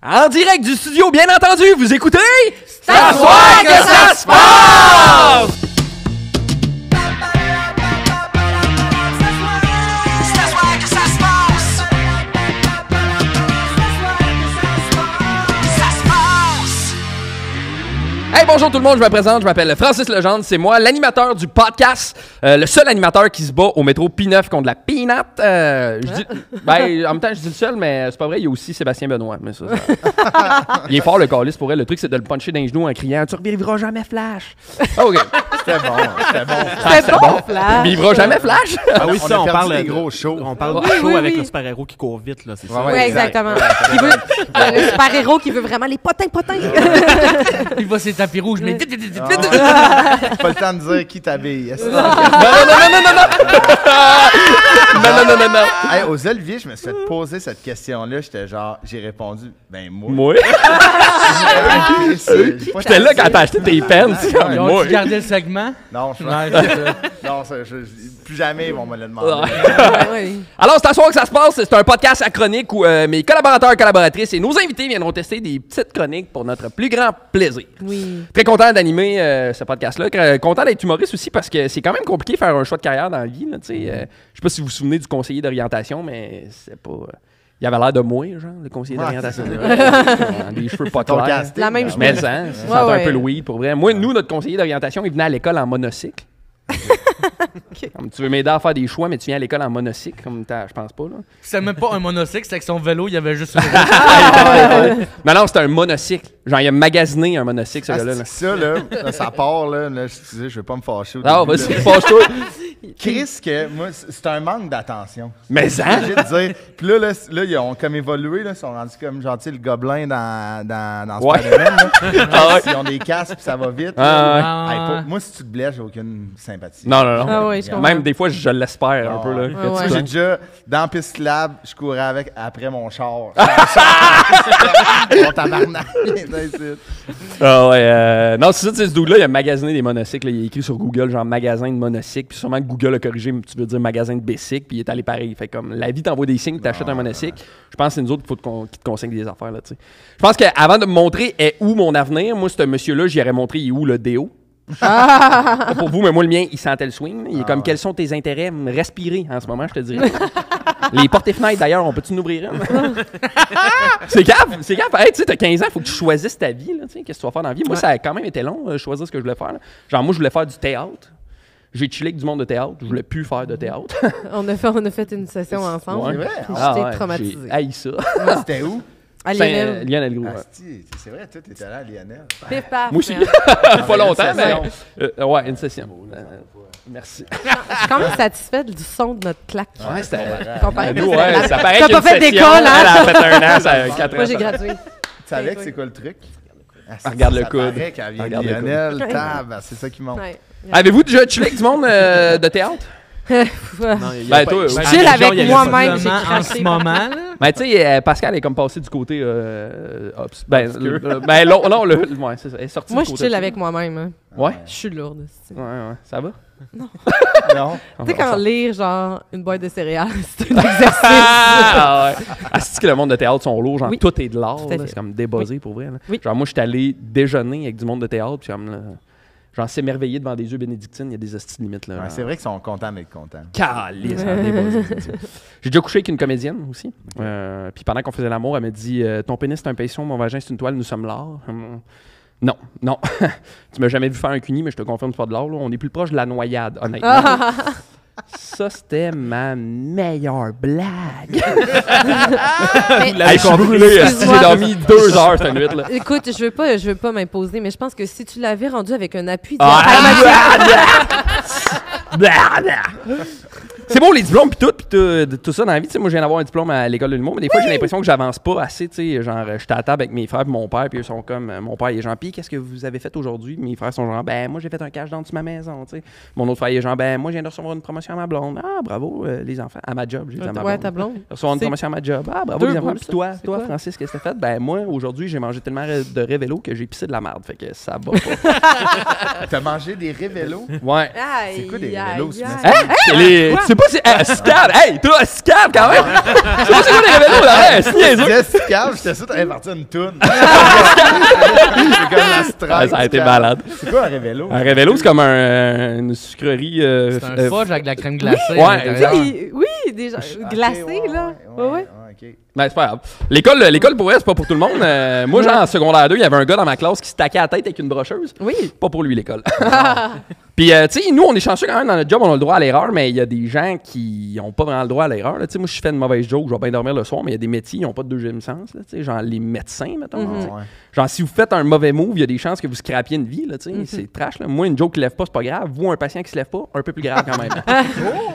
En direct du studio, bien entendu, vous écoutez... C'est à soir que ça se passe! Hey, bonjour tout le monde, je me présente, je m'appelle Francis Legendre, c'est moi, l'animateur du podcast, le seul animateur qui se bat au métro P9 contre la Peanut. En même temps, je dis le seul, mais c'est pas vrai, il y a aussi Sébastien Benoît. Mais ça. Il est fort le calice pour elle, le truc c'est de le puncher dans les genoux en criant « Tu revivras jamais Flash! » OK. C'était bon, c'était bon. C'était bon, Flash! Tu revivras jamais Flash? Ah oui, ça, on parle des gros shows. On parle du show avec le super-héros qui court vite, là, c'est ça? Oui, exactement. Le super-héros qui veut vraiment les potins. Il va sur tapis rouge, mais... Pas le temps de dire qui t'habille. Non. Hey, aux Olivier, je me suis fait poser cette question-là. J'étais genre, j'ai répondu, ben moi. Moi? J'étais J'étais là quand t'as acheté tes pens. Ils ont gardé le segment? Non, plus jamais ils vont me le demander. Alors, c'est à soir que ça se passe. C'est un podcast à chronique où mes collaborateurs et collaboratrices et nos invités viendront tester des petites chroniques pour notre plus grand plaisir. Oui. Très content d'animer ce podcast-là. Content d'être humoriste aussi parce que c'est quand même compliqué de faire un choix de carrière dans la vie. Je sais pas si vous vous souvenez du conseiller d'orientation, mais c'est pas... Il avait l'air de moi, genre, le conseiller d'orientation. Des cheveux pas clairs. La même chose. Mais ça sentait un peu le weed, pour vrai. Moi, notre conseiller d'orientation, il venait à l'école en monocycle. Comme, tu veux m'aider à faire des choix, mais tu viens à l'école en monocycle, comme je pense pas, là. C'est même pas un monocycle, c'est que son vélo, il y avait juste une roue. Non, c'était un monocycle. Genre, il a magasiné un monocycle, ce gars-là. Là. Ça, là, ça part, là, je vais pas me fâcher. Vas-y, fâche-toi. Chris, que moi, c'est un manque d'attention. Mais ça! J'ai de dire. Puis là, ils ont comme évolué, là, ils sont rendus comme, genre, tu sais, le gobelin dans Spider-Man, là. Ils ont des casques, puis ça va vite. Moi, si tu te blesses, j'ai aucune sympathie. Non. Ah ouais, Même des fois, je l'espère un peu, là. J'ai déjà, dans Piste Lab, je courais après mon char. Mon tabarnak. Non, c'est ça, ce dude-là, il a magasiné des monocycles. Là. Il a écrit sur Google, genre magasin de monocycle. Puis sûrement que Google a corrigé, tu veux dire magasin de bicycle. Puis il est allé pareil. Fait comme la vie t'envoie des signes, t'achètes un monocycle. Je pense que c'est nous autres qu'il faut qui te consigne des affaires, là, tu sais. Je pense qu'avant de me montrer est où mon avenir, moi, ce monsieur-là, j'y aurais montré il est où le déo. Pas pour vous, mais moi, le mien, il sentait le swing. Il est comme, quels sont tes intérêts? Respirer en ce moment, je te dirais. Les portes et fenêtres, d'ailleurs, on peut-tu nous ouvrir une? C'est grave. Hey, tu sais, t'as 15 ans, il faut que tu choisisses ta vie. Qu'est-ce que tu vas faire dans la vie? Moi, ça a quand même été long, choisir ce que je voulais faire. Là. Genre, moi, je voulais faire du théâtre. J'ai chillé avec du monde de théâtre. Je voulais plus faire de théâtre. On a fait une session ensemble. C'est vrai? J'étais traumatisée. J'ai haï ça. C'était où? À Lionel. Lionel Gros. C'est vrai, toi, t'étais là à Lionel. Pif paf. Moi aussi. Pas longtemps, mais... ouais, une session. Merci. Je suis quand même satisfaite du son de notre claque. Ouais, c'était... Nous, ça paraît t'as qu'il y a pas fait une session. d'école, hein? Elle a fait 1 an, ça a 4 ans. Moi, j'ai gradué. Tu savais que c'est quoi le truc? Regarde le coude. Ça paraît qu'elle vient de Lionel, c'est ça qui monte. Ouais. Avez-vous déjà chillé avec du monde de théâtre? Toi, chill avec moi-même, j'ai en craché. ce moment, là. Ben, tu sais, Pascal est comme passé du côté. Ouais, c'est ça. Elle est sortie Moi, du je côté. chill avec moi-même. Hein. Ouais? Je suis lourde. Ouais. Ça va? Non. Tu sais, quand lire, genre, une boîte de céréales, c'est un exercice. C'est que le monde de théâtre sont lourds, genre, Oui. tout est de l'art. Tout à fait. C'est comme débuzzé pour vrai. Là. Oui. Genre, moi, je suis allé déjeuner avec du monde de théâtre, puis comme. Genre, s'émerveiller devant des yeux bénédictines, il y a des hosties limites. Là, c'est vrai qu'ils sont contents d'être contents. Calice, ça a débuzzé. J'ai déjà couché avec une comédienne aussi. Puis pendant qu'on faisait l'amour, elle m'a dit ton pénis c'est un pinceau, mon vagin c'est une toile, nous sommes l'art. Non. Tu m'as jamais vu faire un cuni, mais je te confirme c'est pas de l'art. Là. On est plus proche de la noyade, honnêtement. Ça, c'était ma meilleure blague. Je suis brûlé. J'ai dormi 2 heures cette nuit. Là. Écoute, je veux pas m'imposer, mais je pense que si tu l'avais rendu avec un appui C'est bon les diplômes pis tout ça dans la vie. T'sais, moi, je viens d'avoir un diplôme à l'école de l'humour, mais des fois, j'ai l'impression que j'avance pas assez. T'sais, genre, j'étais à table avec mes frères et mon père, puis eux sont comme, mon père il est genre, pis qu'est-ce que vous avez fait aujourd'hui? Mes frères sont genre, ben moi j'ai fait un cash down sur ma maison. T'sais. Mon autre frère il est genre, ben moi je viens de recevoir une promotion à ma blonde. Ah bravo les enfants, à ma job, j'ai dit à ma blonde. Ouais, ta blonde. Recevoir une promotion à ma job. Ah bravo les enfants. boules, Puis toi quoi? Francis, qu'est-ce que t'as fait? Ben moi aujourd'hui j'ai mangé tellement de Révélo que j'ai pissé de la merde. Fait que ça va pas. T'as mangé des Révélos? Ouais. C'est quoi des Révélos? Tu sais pas si. SCAB! Hey, toi, SCAB quand même! Je sais pas c'est quoi les révélos, là? Ouais, c'est niaiseux. Je disais SCAB, j'étais sûr que t'allais partir une toune. C'est comme la strike. Ça a été malade. C'est quoi un révélo? Un révélo, c'est comme une sucrerie. C'est un fudge avec de la crème glacée. Ouais, à l'intérieur. Oui, déjà glacé, là. Ouais. OK. Ben, c'est pas grave. L'école, pour elle, c'est pas pour tout le monde. Moi, genre, en secondaire 2, il y avait un gars dans ma classe qui se taquait la tête avec une brocheuse. Oui. Pas pour lui, l'école. Puis, tu sais, nous, on est chanceux quand même dans notre job, on a le droit à l'erreur, mais il y a des gens qui n'ont pas vraiment le droit à l'erreur. Tu sais, moi, je fais une mauvaise joke, je vais bien dormir le soir, mais il y a des métiers qui n'ont pas de deuxième sens. Tu sais, genre les médecins, mettons. Ouais. Genre, si vous faites un mauvais move, il y a des chances que vous scrapiez une vie. Là, tu sais. C'est trash. Là. Moi, une joke qui lève pas, c'est pas grave. Vous, un patient qui se lève pas, un peu plus grave quand même.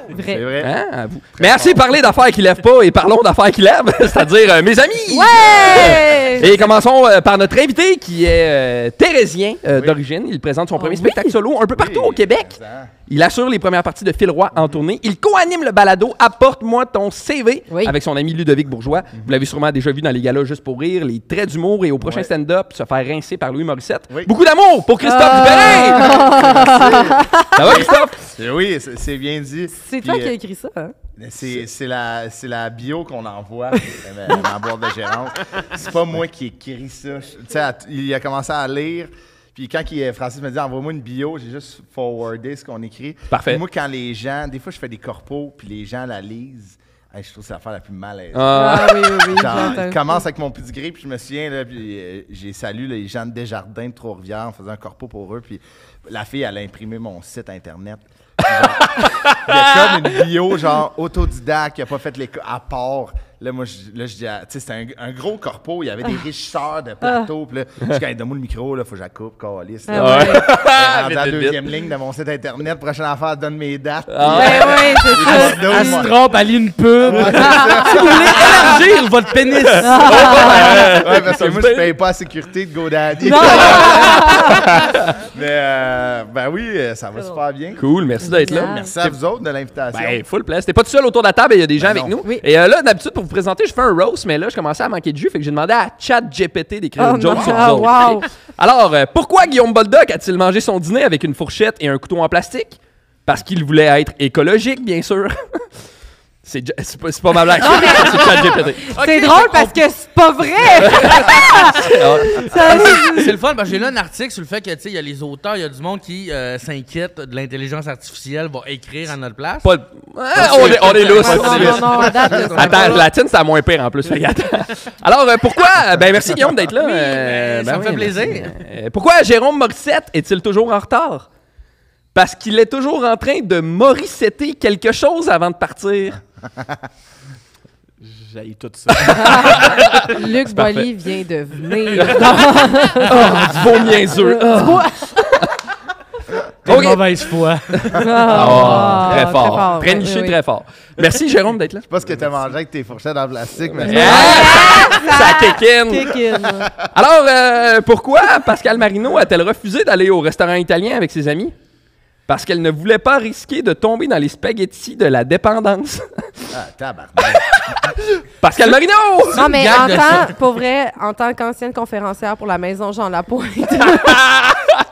C'est vrai. Hein, à vous. Mais assez parlé d'affaires qui lèvent pas et parlons d'affaires qui lèvent, c'est-à-dire mes amis. Ouais! Et commençons par notre invité qui est thérésien d'origine. Il présente son premier spectacle solo un peu partout au Québec. Il assure les premières parties de Phil Roy en tournée. Il co-anime le balado Apporte-moi ton CV avec son ami Ludovic Bourgeois. Vous l'avez sûrement déjà vu dans les galas Juste pour rire, les traits d'humour et au prochain stand-up se faire rincer par Louis Morissette. Beaucoup d'amour pour Christophe Dupérin! Ça va, Christophe? Oui, c'est bien dit. C'est toi qui as écrit ça, hein? C'est la bio qu'on envoie ma boîte de gérance. C'est pas moi qui écris ça. Tu sais, il a commencé à lire. Puis quand Francis me dit envoie-moi une bio, j'ai juste forwardé ce qu'on écrit. Parfait. Puis moi, quand les gens, des fois je fais des corpos, puis les gens la lisent, je trouve que c'est l'affaire la plus malaise. Oui. Genre, je commence avec mon petit gris, puis je me souviens, là, puis j'ai salué les gens de Desjardins de Trois-Rivières en faisant un corpo pour eux, puis la fille, elle a imprimé mon site internet. Il y a comme une bio, genre autodidacte, qui n'a pas fait l'école à part. Là, moi, je dis, tu sais, c'était un gros corpo, il y avait des richeurs de plateau. Puis là, je dis, donne-moi le micro, là, faut que je la coupe, calice. Dans la deuxième ligne de mon site internet, prochaine affaire, donne mes dates. Oui, c'est ça. Elle se trompe, elle lit une pub. Si vous voulez élargir votre pénis. Ouais, parce que moi, je paye pas la sécurité de GoDaddy. Mais, ben oui, ça va super bien. Cool, merci d'être là. Merci à vous autres de l'invitation. Ben, full place. T'es pas tout seul autour de la table, il y a des gens avec nous. Oui. Et là, d'habitude, pour vous présenter, je fais un roast, mais là, je commençais à manquer de jus, fait que j'ai demandé à ChatGPT d'écrire une joke sur vous autres. Wow. Alors, pourquoi Guillaume Boldoc a-t-il mangé son dîner avec une fourchette et un couteau en plastique? Parce qu'il voulait être écologique, bien sûr. C'est pas ma blague, c'est ChatGPT. C'est drôle parce que c'est pas vrai! C'est le fun, parce que j'ai lu un article sur le fait que, tu sais, il y a les auteurs, il y a du monde qui s'inquiète de l'intelligence artificielle, va écrire à notre place. On est lousse. Non, à date, Attends, la tienne, c'est la moins pire en plus. Alors, pourquoi? Ben, merci Guillaume d'être là. Ça me fait plaisir. Pourquoi Jérôme Morissette est-il toujours en retard? Parce qu'il est toujours en train de morissetter quelque chose avant de partir. J'haïs tout ça. Luc Boilly vient de venir. Du beau niaiseux. Quelle mauvaise foi. Très fort. Préniché très fort. Merci Jérôme d'être là. Je sais pas ce que tu as mangé avec tes fourchettes en plastique, mais Ça kékine. Alors, pourquoi Pascal Marino a-t-elle refusé d'aller au restaurant italien avec ses amis? Parce qu'elle ne voulait pas risquer de tomber dans les spaghettis de la dépendance. tabarnak. Pascal Marino! Non, mais pour vrai, en tant qu'ancienne conférencière pour la Maison Jean Lapointe,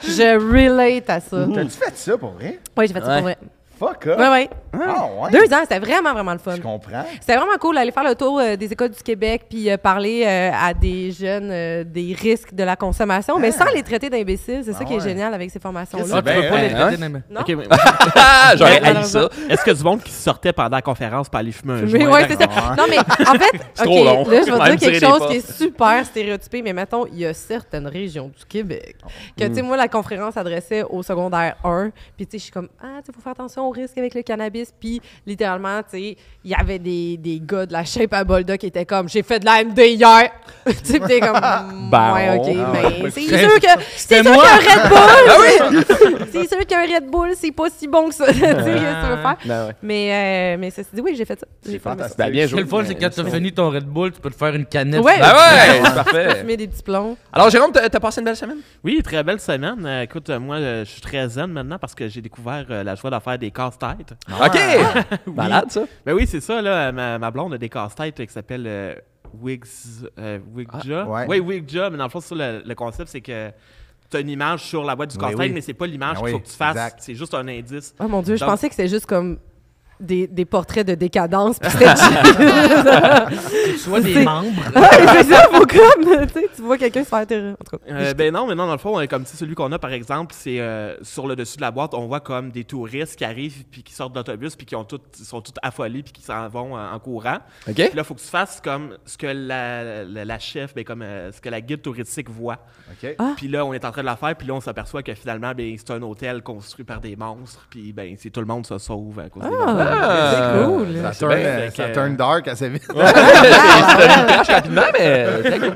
je relate à ça. T'as-tu fait ça pour vrai? Oui, j'ai fait ça pour vrai. Fuck up. Oui. Ah, ouais. 2 ans, c'était vraiment le fun. Je comprends. C'était vraiment cool d'aller faire le tour des écoles du Québec puis parler à des jeunes des risques de la consommation, mais sans les traiter d'imbéciles. C'est ça qui est génial avec ces formations-là. Tu peux pas les traiter d'un... Non? Okay, J'aurais haï ça. Est-ce que du monde qui sortait pendant la conférence pour aller fumer un joint? Oui, c'est ça. Non, mais en fait, trop long. là, je vais Même dire quelque tirer des chose qui est super stéréotypé, mais mettons, il y a certaines régions du Québec que, tu sais, moi, la conférence s'adressait au secondaire 1, puis tu sais, je suis comme, tu sais, faut faire attention aux risques avec le cannabis, puis littéralement, tu sais, il y avait des gars de la Shape à Bolda qui étaient comme, j'ai fait de la MD hier. Tu sais, t'es comme, ouais, OK, mais c'est sûr qu'un Red Bull, c'est sûr qu'un Red Bull, c'est pas si bon que ça, tu sais, qu'est-ce que tu veux faire. Mais ça se dit, oui, j'ai fait ça. C'est fantastique. Ben, bien joué. Le fun, c'est que quand tu as fini ton Red Bull, tu peux te faire une canette. Ouais, c'est parfait. Je mets des petits plombs. Alors, Jérôme, t'as passé une belle semaine? Oui, très belle semaine. Écoute, moi, je suis très zen maintenant parce que j'ai découvert la joie de faire des casse-têtes. OK! Malade, ça. Ben oui, c'est ça, là. Ma blonde a des casse-têtes qui s'appellent Wigja. Oui, Wigja, mais dans le fond, c'est ça, le concept, c'est que tu as une image sur la boîte du casse-tête, mais c'est pas l'image qu'il faut que tu fasses. Exact. C'est juste un indice. Oh mon Dieu, je pensais que c'était juste comme des portraits de décadence. Puis c'était Soit des membres. c'est ça, faut comme, tu vois quelqu'un se faire terre. En tout cas. Ben non, mais non, dans le fond, comme celui qu'on a, par exemple, c'est sur le dessus de la boîte, on voit comme des touristes qui arrivent puis qui sortent d'autobus puis qui sont tous affolés puis qui s'en vont en courant. OK. Puis là, il faut que tu fasses comme ce que la chef, ben, comme ce que la guide touristique voit. OK. Puis là, on est en train de la faire, puis là, on s'aperçoit que finalement, ben, c'est un hôtel construit par des monstres, puis ben, c'est tout le monde se sauve à cause des monstres. C'est cool. Ça turn dark assez vite. Crash rapidement, mais très cool.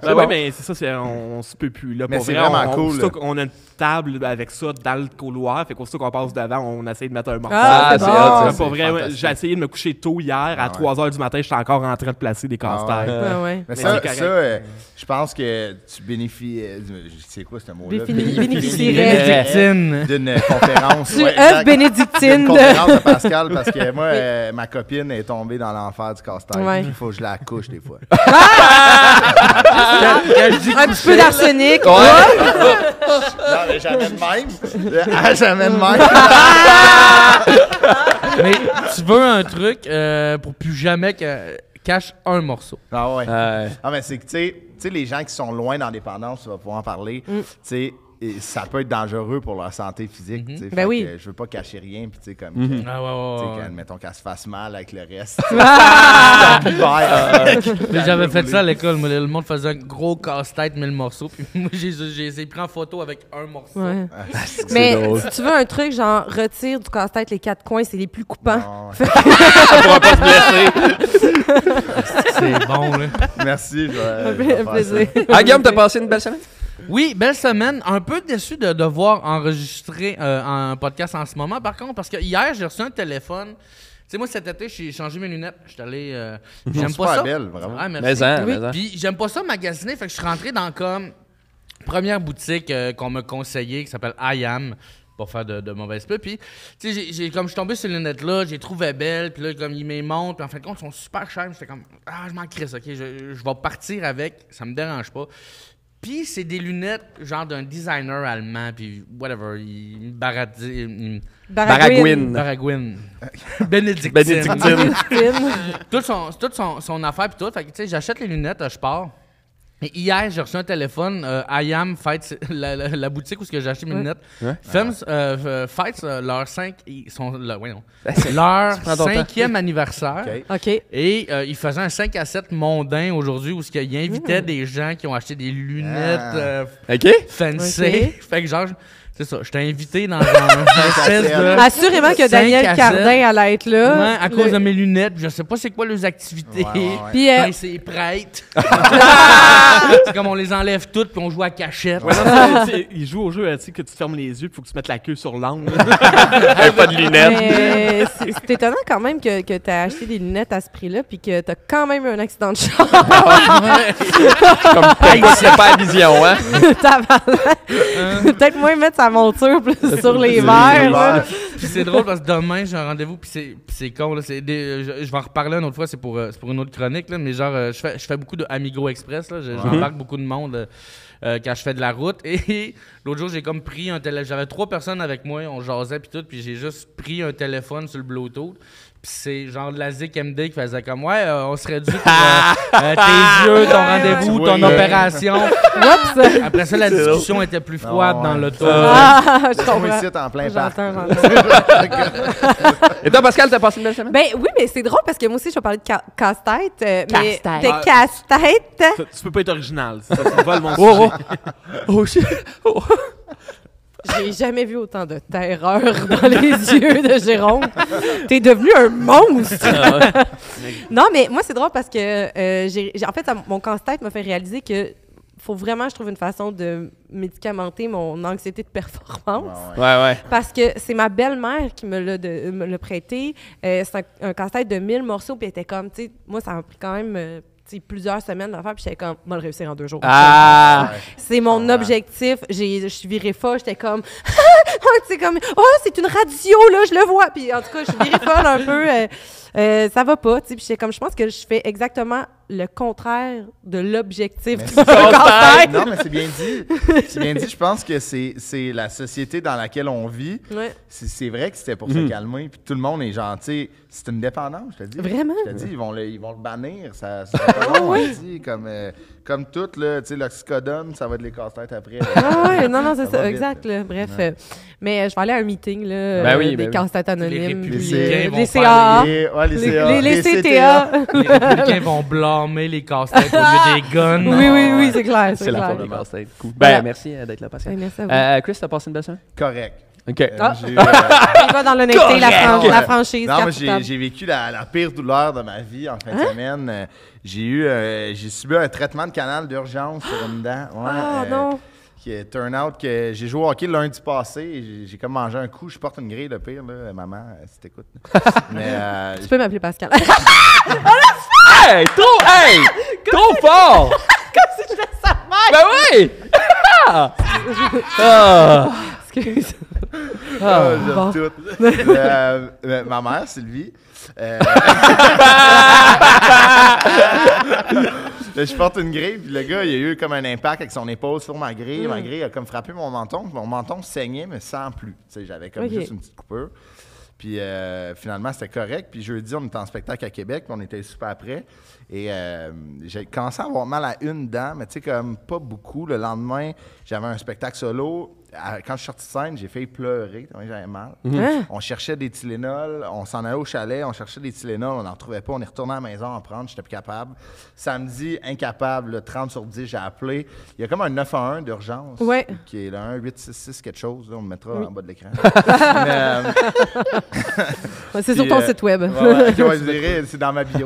Ben oui, mais c'est ça, on se peut plus. Là, Mais pour c'est vrai, vraiment cool, aussitôt qu'on a une table avec ça dans le couloir, fait qu'aussitôt qu'on passe devant, on essaie de mettre un morceau. Ah, c'est c'est bon. hot, ça. Pour vrai, fantastique. j'ai essayé de me coucher tôt hier, à 3h du matin, j'étais encore en train de placer des casse-têtes. Ouais. Mais c'est ça, correct. je pense que tu bénéficies. C'est quoi ce mot-là? Bénéficierais. Bénédictine. D'une conférence. Tu ouais, œuvres exact. bénédictine Une de... conférence de Pascal parce que moi, ma copine est tombée dans l'enfer du casse-tête. Ouais. Il faut que je la couche des fois. Un petit peu d'arsenic. Non, mais jamais de même. Jamais de même. Mais tu veux un truc pour plus jamais cache un morceau. Ah ouais. Ouais. Ah, mais c'est que, tu sais, les gens qui sont loin d'indépendance, tu vas pouvoir en parler, tu sais, et ça peut être dangereux pour leur santé physique, tu sais. Ben Fait oui. que je veux pas cacher rien, puis tu sais, comme, Ah ouais. mettons qu'elle se fasse mal avec le reste. Mais j'avais fait ça à l'école. Moi, le monde faisait un gros casse-tête, 1000 morceaux. Puis moi, j'ai pris en photo avec un morceau. Ouais. C'est Mais drôle. si tu veux un truc, genre, retire du casse-tête les 4 coins, c'est les plus coupants. Non, C'est bon, là. merci, je vais Un faire plaisir. Ah, Guillaume, t'as passé une belle semaine? Oui, belle semaine. Un peu déçu de devoir enregistrer un podcast en ce moment, par contre, parce que hier, j'ai reçu un téléphone. Tu sais, moi, cet été, j'ai changé mes lunettes. J'étais allé... j'aime super pas ça. belle, vraiment. Ah, merci. Mais en. Puis j'aime pas ça magasiner, fait que je suis rentré dans comme première boutique qu'on m'a conseillée qui s'appelle I Am. Pas faire de mauvaises pubs. Puis, tu sais, comme je suis tombé sur les lunettes là, j'ai trouvé belles, puis là, comme ils me montrent, puis en fin de compte, ils sont super chers. J'étais comme, je m'en crisse, ok, je vais partir avec, ça me dérange pas. Puis, c'est des lunettes, genre d'un designer allemand, puis whatever, Baragouine. Baragouine. Bénédictine. Bénédictine. Bénédictine. toute son affaire, puis tout. Fait que, tu sais, j'achète les lunettes, je pars. Et hier, j'ai reçu un téléphone. I Am fête la boutique où j'ai acheté mes lunettes. Ouais. Fête leur Prends ton 5e anniversaire. OK. OK. Et ils faisaient un 5 à 7 mondain aujourd'hui où ils invitaient des gens qui ont acheté des lunettes OK? fancy. Ok. Fait que genre, c'est ça, j'étais invité dans un espèce de... Assurément que 5 Daniel à Cardin allait être là. Ouais, à cause de mes lunettes, je sais pas c'est quoi leurs activités. Ouais. Puis, Ben, c'est prêtre. C'est comme on les enlève toutes puis on joue à cachette. Ouais, non, tu sais, il joue au jeu, tu sais, que tu fermes les yeux, il faut que tu mettes la queue sur l'angle. Pas de lunettes. mais c'est étonnant quand même que tu as acheté des lunettes à ce prix-là puis que tu as quand même eu un accident de char. Comme quoi, c'est pas la vision, hein? Peut-être moins mettre sa monture plus sur les verres. là. Puis c'est drôle parce que demain j'ai un rendez-vous puis c'est con là, je vais en reparler une autre fois, c'est pour une autre chronique là, mais genre je fais beaucoup de Amigo Express là, j'embarque beaucoup de monde quand je fais de la route et l'autre jour j'ai comme pris un téléphone, j'avais 3 personnes avec moi, on jasait puis tout, puis j'ai juste pris un téléphone sur le Bluetooth. Pis c'est genre de la Zik MD qui faisait comme on serait dû pour tes yeux, ton rendez-vous, ton opération. Oups! Après ça, la discussion était plus froide dans l'auto. Je On comprends. ici en plein parc. J'entends. Et toi, Pascal, t'as passé une belle semaine? Ben oui, mais c'est drôle parce que moi aussi, je vais parler de casse-tête. Mais Casse-tête. de casse-tête. Tu peux pas être original, ça te vole mon Oh, sujet. oh, shit. Oh. J'ai jamais vu autant de terreur dans les yeux de Jérôme. T'es devenu un monstre! Non, mais moi, c'est drôle parce que, en fait, mon casse-tête m'a fait réaliser que faut vraiment, je trouve, une façon de médicamenter mon anxiété de performance. Ouais. Parce que c'est ma belle-mère qui me l'a prêté. C'est un casse-tête de 1000 morceaux, puis elle était comme, tu sais, moi, ça m'a pris quand même... plusieurs semaines de le faire, puis j'étais comme, moi, le réussir en 2 jours. Ah! C'est mon objectif. Je suis virée folle, j'étais comme, c'est comme, c'est une radio, là, je le vois. Puis en tout cas, je suis virée folle un peu. ça va pas, tu sais. Puis j'étais comme, je pense que je fais exactement le contraire de l'objectif Mais du c'est casse-tête. Non, mais c'est bien dit. C'est bien dit. Je pense que c'est la société dans laquelle on vit. Ouais. C'est vrai que c'était pour se calmer. Puis tout le monde est gentil. C'est une dépendance, je te dis. Vraiment? Je te dis, ils vont le bannir. Ça va pas long, je te dis, comme tout, là, tu sais, l'oxycodone, ça va être les casse-têtes après. Non, c'est ça, va exact. vite. Là. Bref, mais je vais aller à un meeting là, Ben oui, des casse-têtes anonymes. Les puis, républicains vont les faire CA. Les CTA. Les républicains vont blâmer les casse-têtes au lieu des guns. Oui, c'est clair. C'est la clair. forme de casse-tête. Cool. Voilà. Merci d'être là, Pascal. Ouais, merci à vous. Chris, t'as passé une belle semaine? Correct. OK. J'ai eu, Il va dans l'honnêteté, la franchise. non, mais capitale. j'ai vécu la pire douleur de ma vie en fin de semaine. J'ai subi un traitement de canal d'urgence sur une dent. Ouais, Non. Qui turn out que j'ai joué au hockey lundi passé et j'ai comme mangé un coup. Je porte une grille de pire, là, maman, si t'écoutes. Mais Tu peux m'appeler Pascal. Hey! Trop fort! Comme si j'étais sa mère. Ben oui! Excuse. j'aime bon. tout. Ma mère, Sylvie. Je porte une grille, puis le gars, il a eu comme un impact avec son épaule sur ma grille. Ma grille a comme frappé mon menton. Mon menton saignait, mais sans plus. Tu sais, j'avais comme juste une petite coupure. Puis finalement, c'était correct. Puis jeudi, on était en spectacle à Québec, puis on était super près. Et j'ai commencé à avoir mal à une dent, mais tu sais, comme pas beaucoup. Le lendemain, j'avais un spectacle solo. Quand je suis sorti de scène, j'ai failli pleurer, tellement j'avais mal. On cherchait des Tylenol, on s'en allait au chalet, on cherchait des Tylenol, on n'en trouvait pas. On est retourné à la maison en prendre, j'étais plus capable. Samedi, incapable, là, 30 sur 10, j'ai appelé. Il y a comme un 911 d'urgence, qui est le 1-866 quelque chose, là, on le mettra en bas de l'écran. C'est sur ton site web. Je dirais, c'est dans ma bio.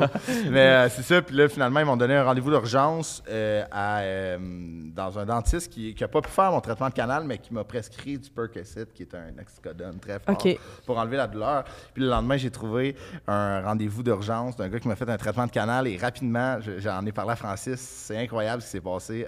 Mais c'est ça, puis là, finalement, ils m'ont donné un rendez-vous d'urgence dans un dentiste qui n'a pas pu faire mon traitement de canal, mais qui m'a prescrit du Percocet, qui est un oxycodone très fort, pour enlever la douleur. Puis le lendemain, j'ai trouvé un rendez-vous d'urgence d'un gars qui m'a fait un traitement de canal et rapidement, j'en ai parlé à Francis, c'est incroyable ce qui s'est passé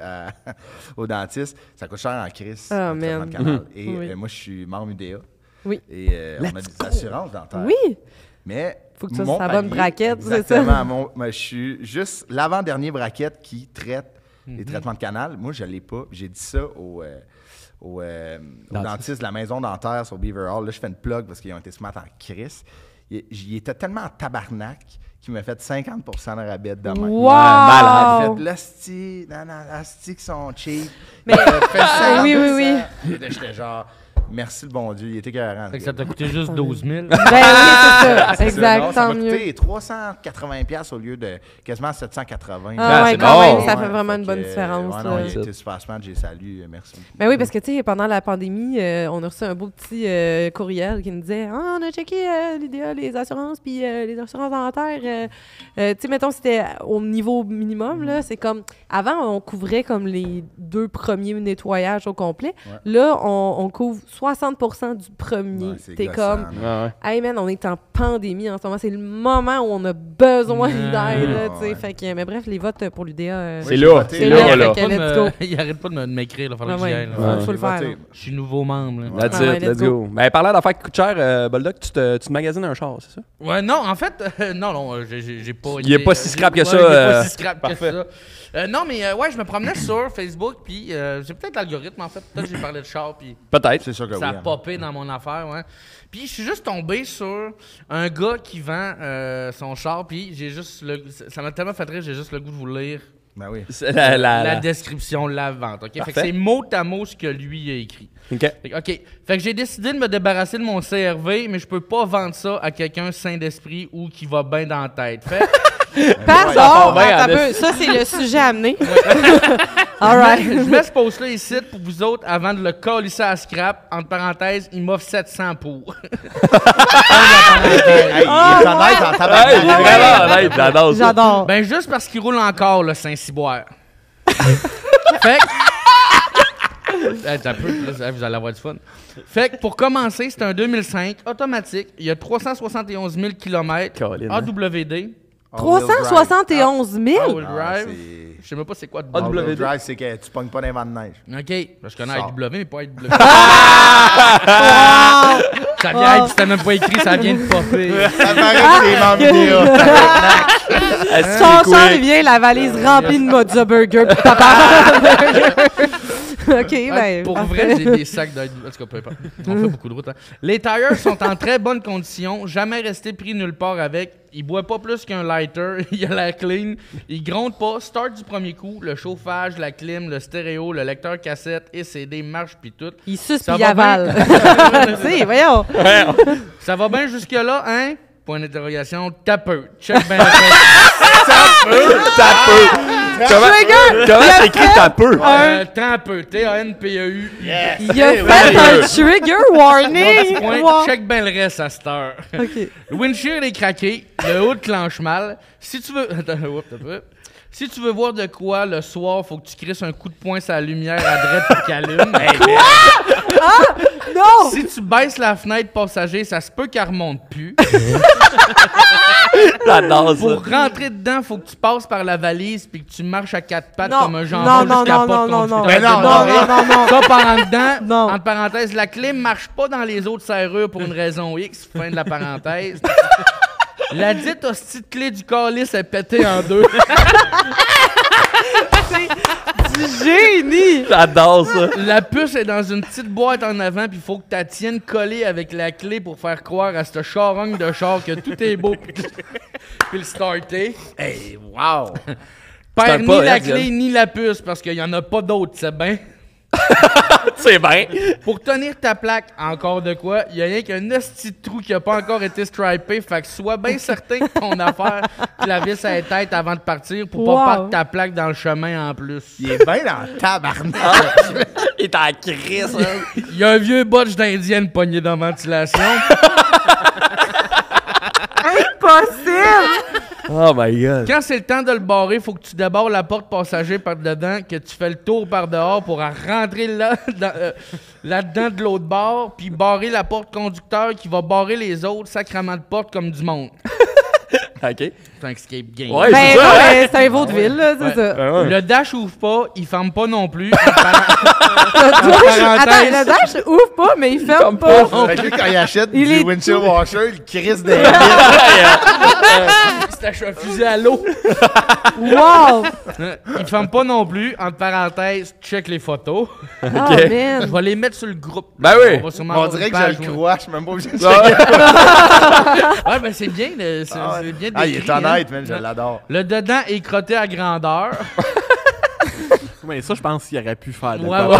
au dentiste. Ça coûte cher en crise, le traitement de canal. Et moi, je suis membre UDA. Oui. Et on a des assurances dentaires. Oui. Mais faut que tu fasses la bonne braquette, c'est ça? Exactement. Je suis juste l'avant-dernier braquette qui traite les traitements de canal. Moi, je ne l'ai pas. J'ai dit ça au dentiste de la maison dentaire sur Beaver Hall. Là, je fais une plug parce qu'ils ont été smart en crise. Il était tellement en tabarnak qu'il m'a fait 50 de rabais de demain. Wow! Malade. Il fait l'hostie, l'hostie qui sont cheap. Mais oui. J'étais genre... Merci le bon Dieu, il était carré. Ça t'a coûté juste 12 000. Ben oui, c'est ça. Exact, non, ça tant m'a mieux. coûté 380$ au lieu de quasiment 780$. Ah ouais, c'est quand bon. même, ça fait vraiment une bonne différence. Ouais, non, il a été super smart, j'ai salué, merci beaucoup. Ben oui, parce que tu sais, pendant la pandémie, on a reçu un beau petit courriel qui nous disait « Ah, on a checké l'idéal, les assurances, puis les assurances dentaires. Tu sais, mettons, c'était au niveau minimum, là. C'est comme... Avant, on couvrait comme les 2 premiers nettoyages au complet. Ouais. Là, on couvre 60% du premier. Ouais, t'es comme... Ouais. Hey man, on est en pandémie en ce moment. C'est le moment où on a besoin d'aide, tu sais. Fait que, mais bref, les votes pour l'UDA... c'est là. C'est là. Il arrête pas de m'écrire. Il faut le faire. Je suis nouveau membre. That's it, let's go. Ben, parlant d'affaires qui coûtent cher, Boldoc, tu te magasines un char, c'est ça? Ouais, non, en fait, non, j'ai pas... Il est pas si scrap que ça. Il est pas si scrap que ça. Non, mais ouais, je me promenais sur Facebook, puis c'est peut-être l'algorithme, en fait. Peut-être que j'ai parlé de char, puis... Peut-être. C'est sûr que ça a popé dans mon affaire, ouais. Puis je suis juste tombé sur un gars qui vend son char, puis j'ai juste ça m'a tellement fait rire, j'ai juste le goût de vous lire. Ben oui. La description de la vente, OK? Fait que c'est mot à mot ce que lui a écrit. OK. Fait que j'ai décidé de me débarrasser de mon CRV, mais je peux pas vendre ça à quelqu'un sain d'esprit ou qui va bien dans la tête. Fait pardon, ça c'est le sujet à amener. All right. Je mets ce post-là ici pour vous autres avant de le colisser à scrap. Entre parenthèses, il m'offre 700 pour. Il est honnête en tabac. Il est vraiment honnête, j'adore. Ben juste parce qu'il roule encore le Saint-Cyboire. Fait que... vous allez avoir du fun. Fait que pour commencer, c'est un 2005 automatique. Il y a 371 000 km AWD. 371 000? All drive. Je sais même pas c'est quoi de AWD. All-wheel drive, c'est que tu pognes pas dans les vents de neige. OK. Je connais Sors. AW, mais pas AW. Ça vient, c'était même pas écrit, ça vient de popper. Ça paraît que c'est membres vidéo. Son char, il vient, la valise remplie de Mozza Burger. Puis papa. OK, ben. Pour parfait. vrai, j'ai des sacs d'AW. En tout cas, peu importe. On fait beaucoup de route. Hein. Les tires sont en très bonne condition, jamais resté pris nulle part avec. Il boit pas plus qu'un lighter, il a l'air clean, il gronde pas, start du premier coup, le chauffage, la clim, le stéréo, le lecteur cassette et CD marche puis tout. Il suce Ça puis il va avale. Tu sais, voyons. Ça va bien jusque-là, hein? Point d'interrogation, tapeux. Check ben Comment t'écris ta peu? Tampeux, T-A-N-P-E-U. Il a fait un trigger warning. Point, Wow. check bien le reste à cette heure. OK. Le windshield est craqué, le haut clenche mal. Si tu veux... Attends, oups, un peu. Si tu veux voir de quoi le soir, faut que tu crisses un coup de poing sur la lumière à droite pour qu'elle allume. Non! Si tu baisses la fenêtre passager, ça se peut qu'elle remonte plus. J'adore ça. Pour rentrer dedans, faut que tu passes par la valise puis que tu marches à quatre pattes Non. comme un jambon Non, non, jusqu'à non, pas non, de non, non. conducteur. Mais non, non. Ça par en dedans, Non. entre parenthèses, la clim marche pas dans les autres serrures pour une raison X, fin de la parenthèse. La dite hostie de clé du calice est pétée en deux. Génie! J'adore ça. La puce est dans une petite boîte en avant, puis il faut que tu la tiennes collée avec la clé pour faire croire à ce charogne de char que tout est beau, puis le starter. Hey, wow! Perds C'est un ni pas, la hein, clé Glenn? ni la puce, parce qu'il y en a pas d'autres, c'est bien. C'est bien. Pour tenir ta plaque, encore de quoi, il y a rien qu'un petit trou qui a pas encore été stripé, fait que sois bien certain que ton affaire, tu la vis à la tête avant de partir pour Wow. pas perdre ta plaque dans le chemin en plus. Il est bien dans le tabarnak. Il est en crise. Hein. Il y a un vieux botch d'indienne pogné dans la ventilation. Impossible! Oh my god. Quand c'est le temps de le barrer, faut que tu débarres la porte passager par dedans, que tu fais le tour par dehors pour rentrer là-dedans de l'autre bord, puis barrer la porte conducteur qui va barrer les autres sacrements de porte comme du monde. OK. C'est un escape game. Ouais, Ben c'est non, ça. Hein? mais c'est un vaudeville, là, c'est ça. Ouais. Le dash ouvre pas, il ferme pas non plus. Attends, le dash ouvre pas, mais il ferme pas. Fait que lui, quand il achète Il du est windshield washer, il crisse des C'est un fusil à l'eau. Wow! Il ferme pas non plus. Entre parenthèses, check les photos. Oh, Je man. vais les mettre sur le groupe. Ben oui. On va sûrement On avoir dirait une que je page, le ouais. crois, je suis même pas obligé de Ouais. checker. Ouais, ben c'est bien. C'est bien Ah, il décrit, est hein. honnête, man, je l'adore. Le dedans est crotté à grandeur. Mais ça, je pense qu'il aurait pu faire. Ouais, ouais.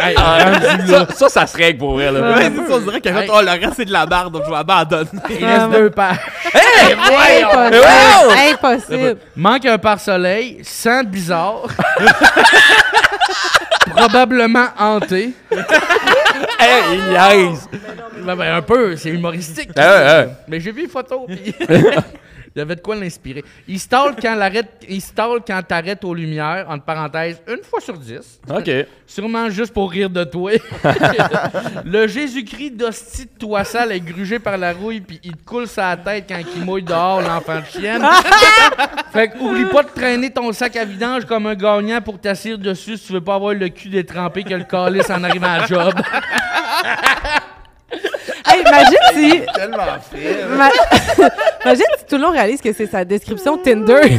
Hey, rendu là. Ça se règle pour vrai. Là. Ouais, c'est ça, on dirait qu'il a fait, Hey. oh, le reste, c'est de la barre, donc je vais abandonner. Il reste 2 pages. Impossible! Impossible! Manque un pare-soleil, sent bizarre. Probablement hanté. Hey, il niaise. Ben, un peu, c'est humoristique. Ouais. Mais j'ai vu une photo, puis il y avait de quoi l'inspirer. Il stall quand t'arrêtes aux lumières, entre parenthèses, 1 fois sur 10. OK. Sûrement juste pour rire de toi. Le Jésus-Christ d'hostie de toi sale est grugé par la rouille, puis il te coule sa tête quand il mouille dehors, l'enfant de chienne. Fait que oublie pas de traîner ton sac à vidange comme un gagnant pour t'asseoir dessus si tu veux pas avoir le cul détrempé que le calice en arrivant à la job. Hey, imagine si... Tellement fait. Imagine si tout le monde réalise que c'est sa description Tinder. Le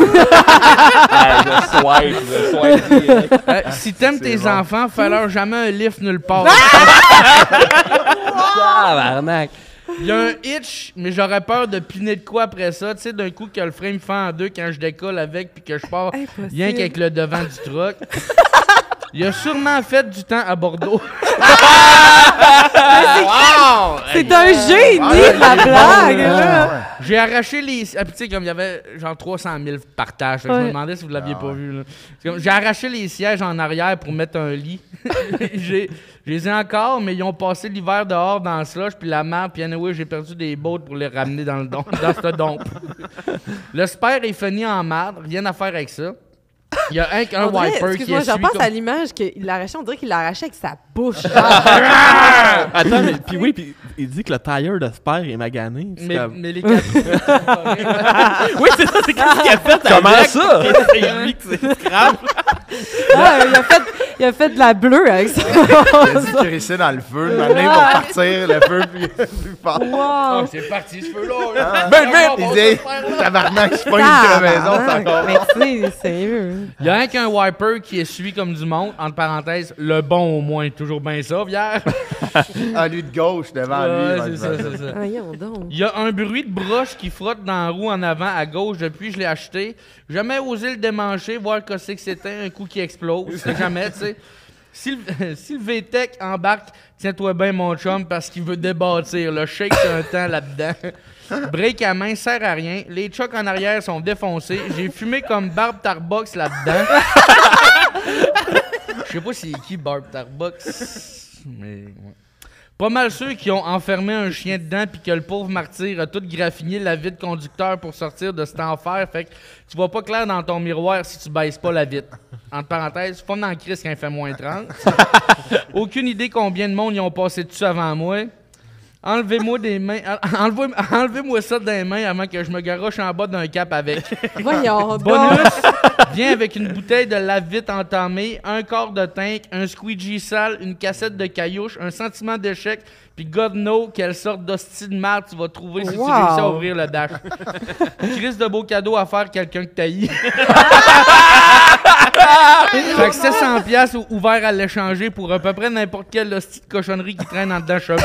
swipe. Si t'aimes tes bon. enfants, fais-leur jamais un lift nulle part. Tabarnak. Il y a un hitch, mais j'aurais peur de piner de quoi après ça. Tu sais, d'un coup, que le frame fait en deux quand je décolle avec puis que je pars Impossible. rien qu'avec le devant du truck. Il a sûrement fait du temps à Bordeaux. C'est un génie, la blague, là. J'ai arraché les... Ah, puis tu sais, comme il y avait genre 300 000 partages. Fait que Je me demandais si vous l'aviez pas vu. Là. C'est comme, j'ai arraché les sièges en arrière pour mettre un lit. Je les ai encore, mais ils ont passé l'hiver dehors dans le slush, puis la merde, puis anyway, j'ai perdu des bottes pour les ramener dans ce dompe. Le spare est fini en marde, rien à faire avec ça. Il y a un On dirait- wiper qui excuse-moi, je essuie repense comme... à l'image qu'il l'arrachait. On dirait qu'il l'arrachait avec sa bouche. Attends, mais puis oui, puis il dit que le tire de Spire est magané. C'est comme- Mais les quatre... Oui, c'est ça, c'est qu'est-ce qu'il a fait Comment avec? ça? C'est lui qui s'est scrap. Ah, il a fait de la bleue avec ça. Il a dit qu'il restait dans le feu. Maintenant, il va partir, le feu, puis fort. Wow. C'est parti, ce feu-là! Il dit, tabarnak, je suis pas une crevaison, c'est encore. Mais tu sais, sérieux. Il y a qu'un wiper qui essuie comme du monde, entre parenthèses, le bon au moins, toujours bien ça, Pierre. Ah, lui de gauche, devant lui. C'est ça, c'est ça. Voyons donc. Il y a un bruit de broche qui frotte dans la roue en avant à gauche depuis que je l'ai acheté. Jamais osé le démancher, voir que c'est que c'était un coup qui explose. C'est jamais, tu sais. Si le VTech embarque, tiens-toi bien mon chum parce qu'il veut débâtir. Le shake un temps là-dedans. Break à main sert à rien. Les chocs en arrière sont défoncés. J'ai fumé comme Barb Tarbox là-dedans. Je sais pas c'est qui Barb Tarbox, mais... ouais. Pas mal ceux qui ont enfermé un chien dedans puis que le pauvre martyr a tout graffiné la vitre conducteur pour sortir de cet enfer. Fait que tu vois pas clair dans ton miroir si tu baisses pas la vitre. Entre parenthèses, fond dans le crise quand il fait moins 30. Aucune idée combien de monde y ont passé dessus avant moi. Enlevez-moi des mains. Enlevez-moi ça des mains avant que je me garoche en bas d'un cap avec. Voyons donc. Bonus, vient avec une bouteille de lave-vite entamée, un quart de tank, un squeegee sale, une cassette de caillouche, un sentiment d'échec, puis God knows quelle sorte d'hostie de merde tu vas trouver si tu réussis à ouvrir le dash. Chris de beau cadeau à faire quelqu'un que t'haïs. Fait que c'était 100$ ouvert à l'échanger pour à peu près n'importe quelle hostie de cochonnerie qui traîne en dedans cheveux.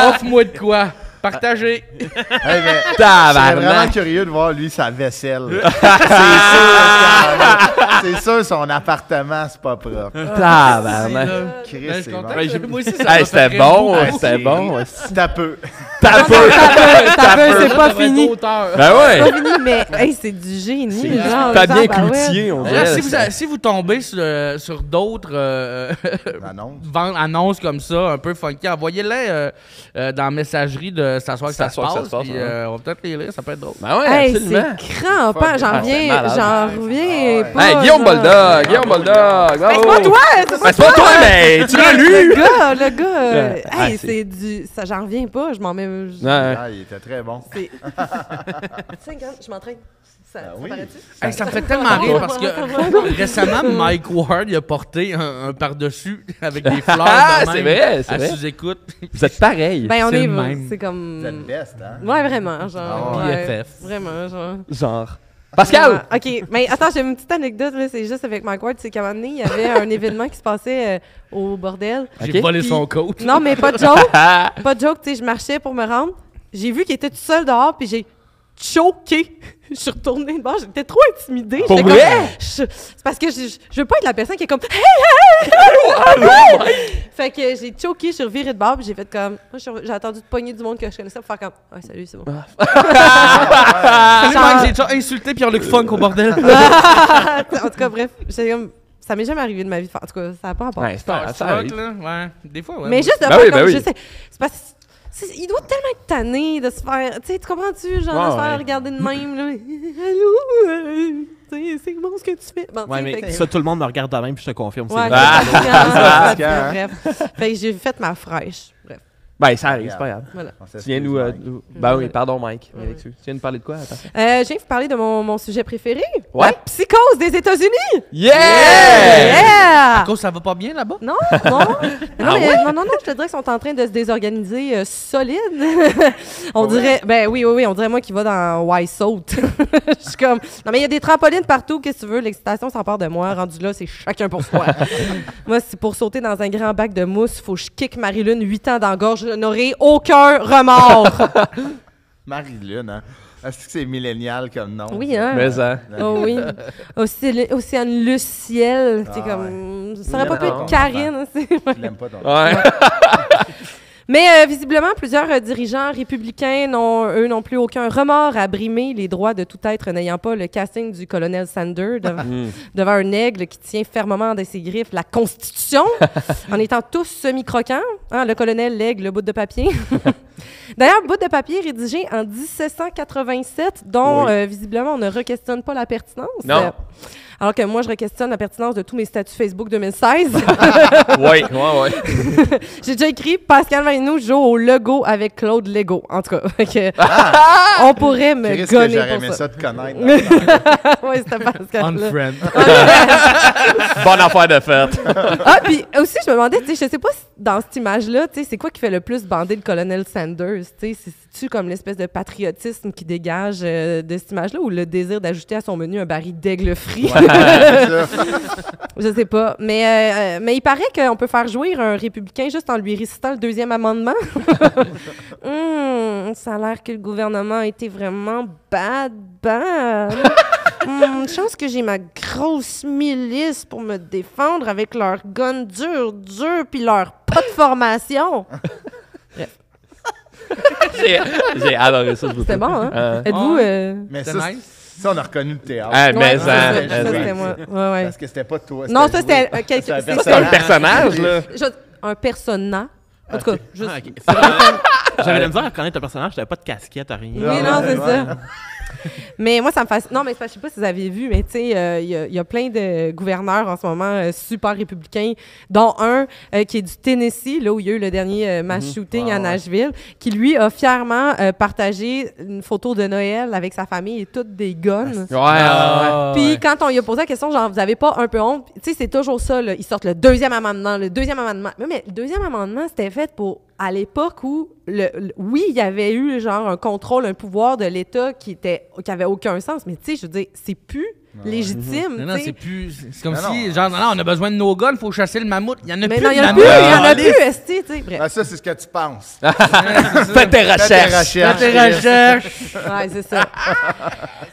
Offre-moi de quoi. Partagez. Hey, mais je serais vraiment curieux de voir, lui, sa vaisselle. C'est sûr, son appartement, c'est pas propre. Tabarnak. Chris, Ben, je c'est suis bon. content que moi aussi, ça m'a Hey, c'était fait bon, rire c'était bon. T'as peu. T'as peu, c'est pas beaucoup. fini. Ben C'est ouais. pas fini, mais hey, c'est du génie. Genre, Pas bien tabarouette. cloutier, on D'ailleurs, dirait. si vous tombez sur d'autres annonces comme ça, un peu funky, envoyez-les dans la messagerie de S'asseoir que ça se passe. Puis on va peut-être les lire, ça peut être drôle. Ben ouais, Hey, absolument. c'est crampant. J'en c'est malade. reviens pas. Hey, Guillaume genre. Boldock, Guillaume Boldock. Ben, c'est pas toi, Ben, c'est pas toi, mais tu l'as lu. Le gars, Ouais, hey, c'est- c'est du... Ça, j'en reviens pas, je m'en mets... Ouais. Ah, il était très bon. C'est... 5 ans, je m'entraîne. Ça oui. paraît-tu? Hey, ça me fait tellement rire parce que récemment, Mike Ward il a porté un par-dessus avec des fleurs. Ah, de c'est même vrai, c'est à vrai. sous-écoute. Vous êtes pareil. Ben, on C'est est... le même. C'est comme... Vous êtes best, hein? Ouais, vraiment, genre... Ah ouais, BFF. Vraiment, genre... Genre. Pascal! Ouais, OK, mais attends, j'ai une petite anecdote, là, c'est juste avec Mike Ward, c'est qu'à un moment donné, il y avait un événement qui se passait au bordel. J'ai Ok. volé Puis- son coat. Non, mais pas de joke. Pas de joke, tu sais, je marchais pour me rendre. J'ai vu qu'il était tout seul dehors, puis j'ai choqué. Je suis retournée de bord, j'étais trop intimidée. Pour J'étais vrai? comme- c'est parce que je veux pas être la personne qui est comme hey, hey! Fait que j'ai choqué, je suis revirée de bord, puis j'ai fait comme. Moi, j'ai attendu de pogner du monde que je connaissais pour faire comme. Ah, salut, c'est bon. Salut, Mike, j'ai déjà insulté Pierre-Luc Funk au bordel. En tout cas, bref, j'étais comme. Ça m'est jamais arrivé de ma vie de faire. En tout cas, ça n'a pas rapport. Ouais, c'est pas ça arrive. là, ouais. Des fois, ouais. Mais juste de Ben faire oui, comme ben oui. je sais. C'est parce que il doit tellement être tanné de se faire. Tu sais, tu comprends-tu? Genre, de se Ouais, faire ouais. regarder de même, là. Allô? Tu sais, c'est bon ce que tu fais. Bon, tu Ouais, sais, mais fait que- ça, tout le monde me regarde de même, puis je te confirme. c'est Ouais, vrai. bref. Fait que j'ai fait ma fraîche. Bref, Ben, ça arrive, c'est pas grave. voilà. Tu viens nous. Ben oui, pardon, Mike. Viens avec ça. Tu viens nous parler de quoi? Attends. Je viens vous parler de mon sujet préféré. Ouais. La psychose des États-Unis! Yeah! Yeah! À cause, ça va pas bien là-bas? Non, non. Non, je te dirais qu'ils sont en train de se désorganiser solide. On dirait, ben oui, on dirait moi qui va dans Y-Saut. Je suis comme, non mais il y a des trampolines partout, qu'est-ce que tu veux, l'excitation s'empare de moi, rendu là, c'est chacun pour soi. Moi, c'est pour sauter dans un grand bac de mousse, faut que je kick Marie-Lune 8 ans dans la gorge, je n'aurai aucun remords. Marie-Lune, hein? Est-ce que c'est millénial comme nom? Oui, hein? Mais ça. Oh oui. Océane Luciel, c'est Ah, comme, ça aurait pas pu Non. être Karine, hein, c'est... Je l'aime pas ton Ouais. Mais visiblement, plusieurs dirigeants républicains n'ont, eux non plus, aucun remords à brimer les droits de tout être n'ayant pas le casting du colonel Sanders devant un aigle qui tient fermement dans ses griffes la Constitution, en étant tous semi-croquants. Hein, le colonel, l'aigle, le bout de papier. D'ailleurs, bout de papier rédigé en 1787, dont visiblement on ne re-questionne pas la pertinence. Non. Alors que moi, je questionne la pertinence de tous mes statuts Facebook 2016. Oui. J'ai déjà écrit Pascal Marino joue au Lego avec Claude Lego. En tout cas, on pourrait me gonner j'aurais pour aimé ça. ça te connaître. Oui, c'était Pascal. Unfriend. Bonne affaire de fête. Ah, puis aussi, je me demandais, tu sais, je sais pas si dans cette image-là, tu sais, c'est quoi qui fait le plus bander le colonel Sanders? Tu sais, c'est-tu comme l'espèce de patriotisme qui dégage de cette image-là ou le désir d'ajouter à son menu un baril d'aigle frit? Je sais pas. Mais il paraît qu'on peut faire jouir un républicain juste en lui récitant le 2e amendement. Ça a l'air que le gouvernement a été vraiment bad. Chance que j'ai ma grosse milice pour me défendre avec leur gun dur, puis leur pas de formation. Bref. J'ai adoré ça. C'était bon, hein? Êtes-vous... Mais C'est ça, nice. ça, on a reconnu le théâtre. Ah, mais Ouais, ça, c'était moi. Ouais. Parce que c'était pas toi. Non, ça, c'était c'est un quelqu'un... C'est un personnage, là. Un personnage. En tout cas, juste... Ah, ok. J'avais la misère à reconnaître un personnage, t'avais pas de casquette, rien. Oui, non, c'est ça. Mais moi, ça me fascine. Non, mais je sais pas si vous avez vu, mais tu sais, il y a plein de gouverneurs en ce moment super républicains, dont un qui est du Tennessee, là où il y a eu le dernier mass shooting à Nashville, qui lui a fièrement partagé une photo de Noël avec sa famille et toutes des guns. Ouais. Puis quand on lui a posé la question, genre, vous avez pas un peu honte? Tu sais, c'est toujours ça, là. Ils sortent le 2e amendement, le 2e amendement. Mais le 2e amendement, c'était fait pour, à l'époque où, oui, il y avait eu, genre, un contrôle, un pouvoir de l'État qui avait aucun sens. Mais tu sais, je veux dire, c'est plus légitime. Non, tu sais. c'est plus. C'est comme si, genre, non, on a besoin de nos guns, il faut chasser le mammouth. Il y en a Mais plus. non, il y en a de plus, il y mammouth. en a plus, esti, tu sais. Bref. Ah, ça, c'est ce que tu penses. Fais tes recherches. Fais tes recherches. Ouais, c'est ça.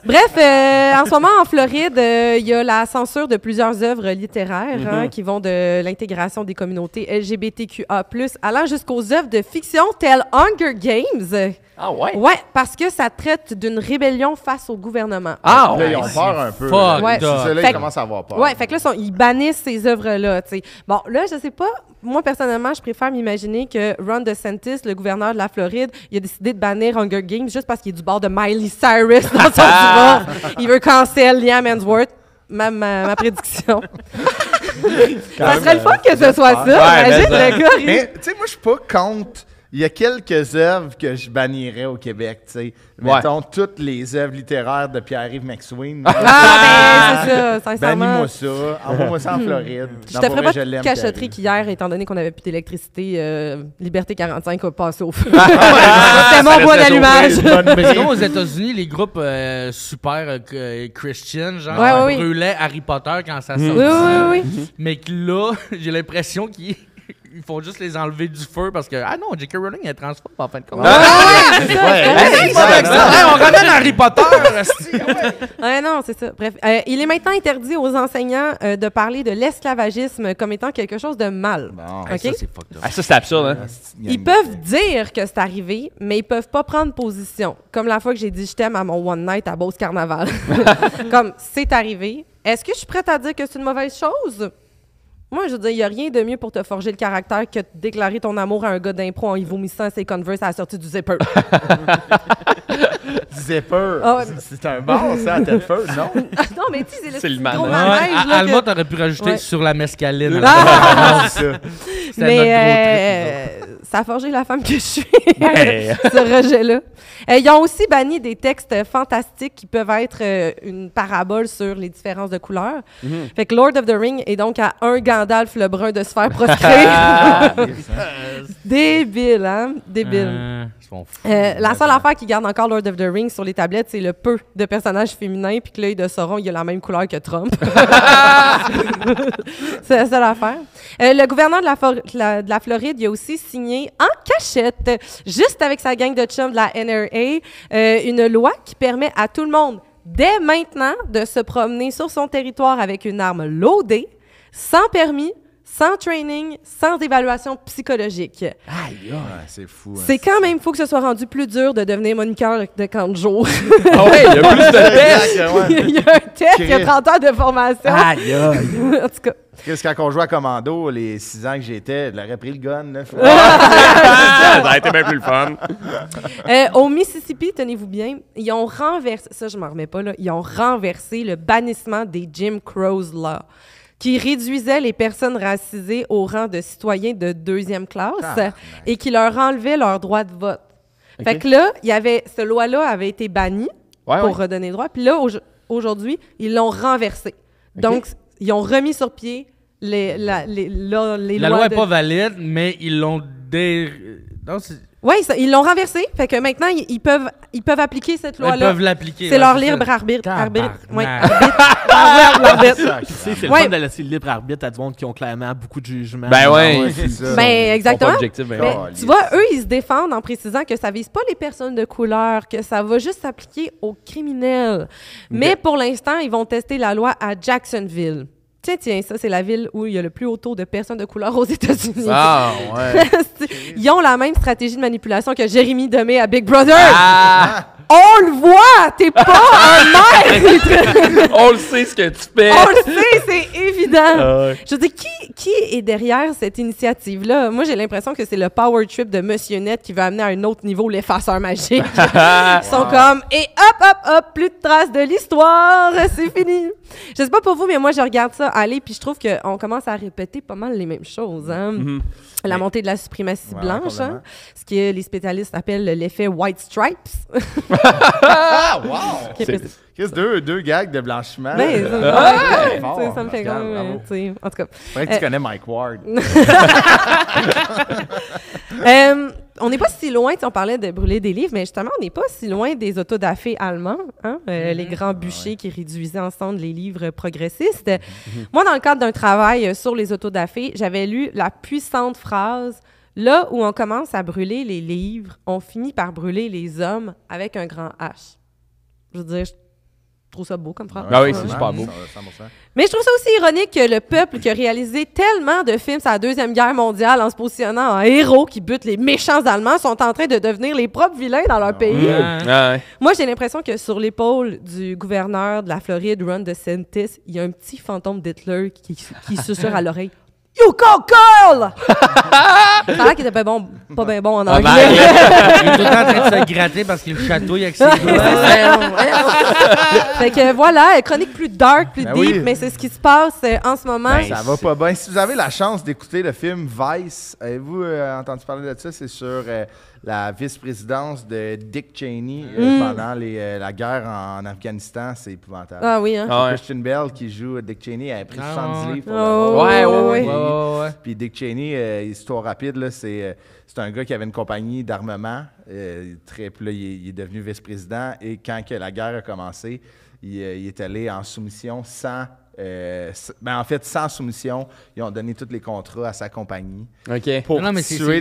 Bref, en ce moment, en Floride, il y a la censure de plusieurs œuvres littéraires qui vont de l'intégration des communautés LGBTQA+, allant jusqu'aux œuvres de fiction telles Hunger Games. Ah ouais? Ouais, parce que ça traite d'une rébellion face au gouvernement. Ah Là, ouais. ils ont peur un peu. fuck Ouais. C'est ça, là, Fait ils que- commencent à avoir peur. Ouais, fait que là, ils bannissent ces œuvres-là, tu sais. Bon, là, je sais pas, moi, personnellement, je préfère m'imaginer que Ron DeSantis, le gouverneur de la Floride, il a décidé de bannir Hunger Games juste parce qu'il est du bord de Miley Cyrus dans son divorce. Il veut cancel Liam Hemsworth. Ma prédiction. Ça serait le fun que ce soit ça. Ouais, Imagine mais le gars. Mais, tu sais, moi, je suis pas contre. Il y a quelques œuvres que je bannirais au Québec, tu sais. Mettons, toutes les œuvres littéraires de Pierre-Yves McSween. Ah, ben, c'est ça, sincèrement. Bannis-moi ça. Envoie-moi ça en Floride. Je Non, te pour ferais vrai, pas de l'aime, cachotterie Pierre-Yves. qu'hier, étant donné qu'on avait plus d'électricité, Liberté 45 a passé au feu. C'était mon bois d'allumage. Mais sinon, aux États-Unis, les groupes super Christian, genre, Ouais. brûlaient Harry Potter quand ça sortait. Oui. Mais que là, j'ai l'impression qu'ils font juste les enlever du feu parce que, ah non, J.K. Rowling est transphobe en fin de compte. Hey, on ramène Harry Potter! esti, ouais. Non, c'est ça. Bref, il est maintenant interdit aux enseignants de parler de l'esclavagisme comme étant quelque chose de mal. Bon. OK? Ça, c'est fucked up. Ah, ça, c'est absurde, hein? Ils peuvent dire que c'est arrivé, mais ils peuvent pas prendre position. Comme la fois que j'ai dit je t'aime à mon One Night à Beauce Carnaval. Comme, c'est arrivé. Est-ce que je suis prête à dire que c'est une mauvaise chose? Moi, je veux dire, il n'y a rien de mieux pour te forger le caractère que de déclarer ton amour à un gars d'impro en y vomissant ses Converse à la sortie du zipper. Zipper. Ah ouais. C'est un bar, ça, à tête feu, non? Non, mais tu sais, c'est C'est le le gros manège. manège, là, Alma, que- t'aurais pu rajouter Ouais. sur la mescaline. Ah! C'est ça. C'était notre Mais gros trip, ça a forgé la femme que je suis, Hey. ce rejet-là. Ils ont aussi banni des textes fantastiques qui peuvent être une parabole sur les différences de couleurs. Fait que Lord of the Ring est donc à un Gandalf le brun de se faire proscrire. Débile, hein? Débile. Ils sont fous. La seule affaire qui garde encore Lord of the Rings sur les tablettes, c'est le peu de personnages féminins, puis que l'œil de Sauron, il a la même couleur que Trump. C'est la seule affaire. Le gouverneur de la Floride, il a aussi signé en cachette, juste avec sa gang de chums de la NRA, une loi qui permet à tout le monde, dès maintenant, de se promener sur son territoire avec une arme loadée, sans permis, sans training, sans évaluation psychologique. Aïe, Ouais, c'est fou. C'est quand même fou que ce soit rendu plus dur de devenir moniteur de camp de jour. Ah ouais, il y a plus de tests. Il y a un test, il y a 30 heures de formation. Aïe, aïe. En tout cas. Qu'est-ce quand on jouait à Commando, les 6 ans que j'étais, je l'aurais pris le gun. Là. Ça a été bien plus le fun. Au Mississippi, tenez-vous bien, ils ont renversé, ça je m'en remets pas là, ils ont renversé le bannissement des Jim Crow's Law, qui réduisait les personnes racisées au rang de citoyens de 2e classe et qui leur enlevait leur droit de vote. Okay. Fait que là, cette loi-là avait été bannie pour redonner le droit. Puis là, aujourd'hui, ils l'ont renversée. Donc, ils ont remis sur pied les La lois loi n'est pas valide, mais ils l'ont Oui, ils l'ont renversée. Fait que maintenant, ils peuvent appliquer cette loi-là. Ils peuvent l'appliquer. C'est leur libre arbitre. C'est le fun de laisser le libre arbitre à du monde qui ont clairement beaucoup de jugements. Ben ouais, c'est ça. Ben exactement. Objectif, ben Mais ouais. tu vois, eux, ils se défendent en précisant que ça vise pas les personnes de couleur, que ça va juste s'appliquer aux criminels. Mais pour l'instant, ils vont tester la loi à Jacksonville. Tiens, ça, c'est la ville où il y a le plus haut taux de personnes de couleur aux États-Unis. Ah, ouais. Ils ont la même stratégie de manipulation que Jérémy Demé à Big Brother. Ah! On le voit! T'es pas un maître! On le sait ce que tu fais. On le sait, c'est évident. Ouais. Je veux dire, qui est derrière cette initiative-là? Moi, j'ai l'impression que c'est le power trip de Monsieur Net qui veut amener à un autre niveau l'effaceur magique. Ils sont comme, et hop, plus de traces de l'histoire, c'est fini. Je sais pas pour vous, mais moi, je regarde ça aller, puis je trouve qu'on commence à répéter pas mal les mêmes choses. Hein? La montée de la suprématie blanche, hein? Ce que les spécialistes appellent l'effet White Stripes. Ah, wow! Qu'est-ce deux gags de blanchiment? Ben, ça me fait quand même, en tout cas. Faudrait que tu connais Mike Ward. On n'est pas si loin, on parlait de brûler des livres, mais justement, on n'est pas si loin des autodafés allemands, hein? Les grands bûchers qui réduisaient ensemble les livres progressistes. Moi, dans le cadre d'un travail sur les autodafés, j'avais lu la puissante phrase « Là où on commence à brûler les livres, on finit par brûler les hommes avec un grand H ». Je veux dire, je trouve ça beau comme phrase. Ah oui, c'est super beau. 100%. Mais je trouve ça aussi ironique que le peuple qui a réalisé tellement de films sur la Deuxième Guerre mondiale en se positionnant en héros qui butent les méchants Allemands sont en train de devenir les propres vilains dans leur pays. Ouais. Moi, j'ai l'impression que sur l'épaule du gouverneur de la Floride, Ron DeSantis, il y a un petit fantôme d'Hitler qui susurre à l'oreille. You call Carl! Ça a l'air qu'il était pas bien bon en anglais. Il est tout le temps en train de se gratter parce qu'il chatouille avec ses doigts. Fait que voilà, chronique plus dark, plus deep, mais c'est ce qui se passe en ce moment. Ben, ça va pas bien. Si vous avez la chance d'écouter le film Vice, avez-vous entendu parler de ça? C'est sur la vice-présidence de Dick Cheney pendant la guerre en Afghanistan. C'est épouvantable. Ah oui, hein? C'est Christian Bell qui joue Dick Cheney. Elle a pris 70 livres pour le rôle. Ouais. Puis Dick Cheney, histoire rapide, là, c'est un gars qui avait une compagnie d'armement. Puis là, il est devenu vice-président. Et quand que la guerre a commencé, il est allé en soumission sans soumission. Ils ont donné tous les contrats à sa compagnie pour tuer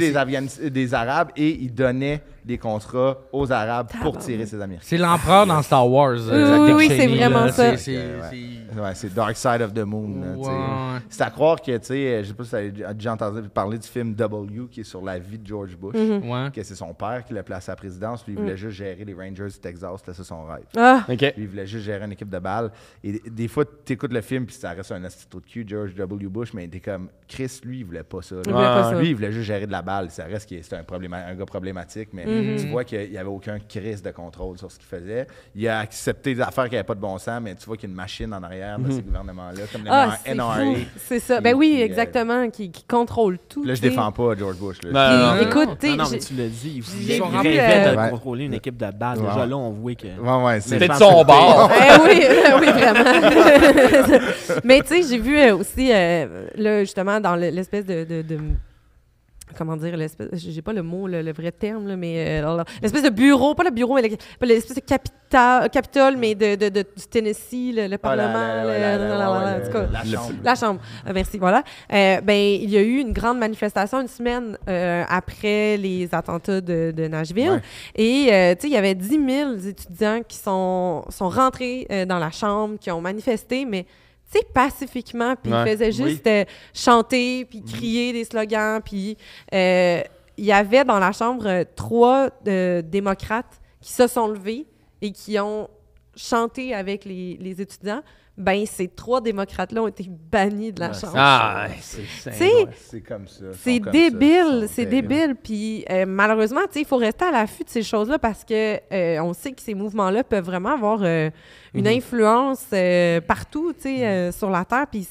des Arabes et il donnait des contrats aux Arabes pour tirer ses Américains. C'est l'empereur dans Star Wars. Oui, c'est vraiment ça. C'est Dark Side of the Moon. C'est à croire que, tu sais, je sais pas si tu as déjà entendu parler du film W qui est sur la vie de George Bush, que c'est son père qui l'a placé à la présidence, puis il voulait juste gérer les Rangers du Texas, c'était ça son rêve. Puis il voulait juste gérer une équipe de balles. Et des fois, tu écoutes le film, puis ça reste un assistant de cul, George W. Bush, mais t'es comme, Chris, lui, il voulait pas ça. Lui, il voulait juste gérer de la balle. Ça reste que c'était un gars problématique, mais tu vois qu'il n'y avait aucun crise de contrôle sur ce qu'il faisait. Il a accepté des affaires qui n'avaient pas de bon sens, mais tu vois qu'il y a une machine en arrière de ces gouvernements-là, comme le NRA. C'est ça. Ben oui, exactement, qui contrôle tout. Là, je défends pas George Bush. Écoute, non, mais tu l'as dit. Il rêvait de contrôler une équipe de balles. Déjà là, on voit que... C'était de son bord. Oui, vraiment. Mais tu sais, j'ai vu aussi, là, justement, dans l'espèce de comment dire, j'ai pas le mot, le vrai terme, là, mais l'espèce de bureau, pas le bureau, mais l'espèce de Capitole, mais du Tennessee, le Parlement, en tout cas, la Chambre. Merci, voilà. Ben, il y a eu une grande manifestation une semaine après les attentats de Nashville. Et, tu sais, il y avait 10 000 étudiants qui sont rentrés dans la Chambre, qui ont manifesté, mais tu sais, pacifiquement, puis il faisait juste chanter, puis crier des slogans, puis il y avait dans la chambre 3 démocrates qui se sont levés et qui ont chanté avec les étudiants. Ben, ces 3 démocrates-là ont été bannis de la chambre. Ah, c'est comme ça. C'est débile, c'est débile. Puis malheureusement, il faut rester à l'affût de ces choses-là parce que on sait que ces mouvements-là peuvent vraiment avoir une influence partout, sur la Terre. Puis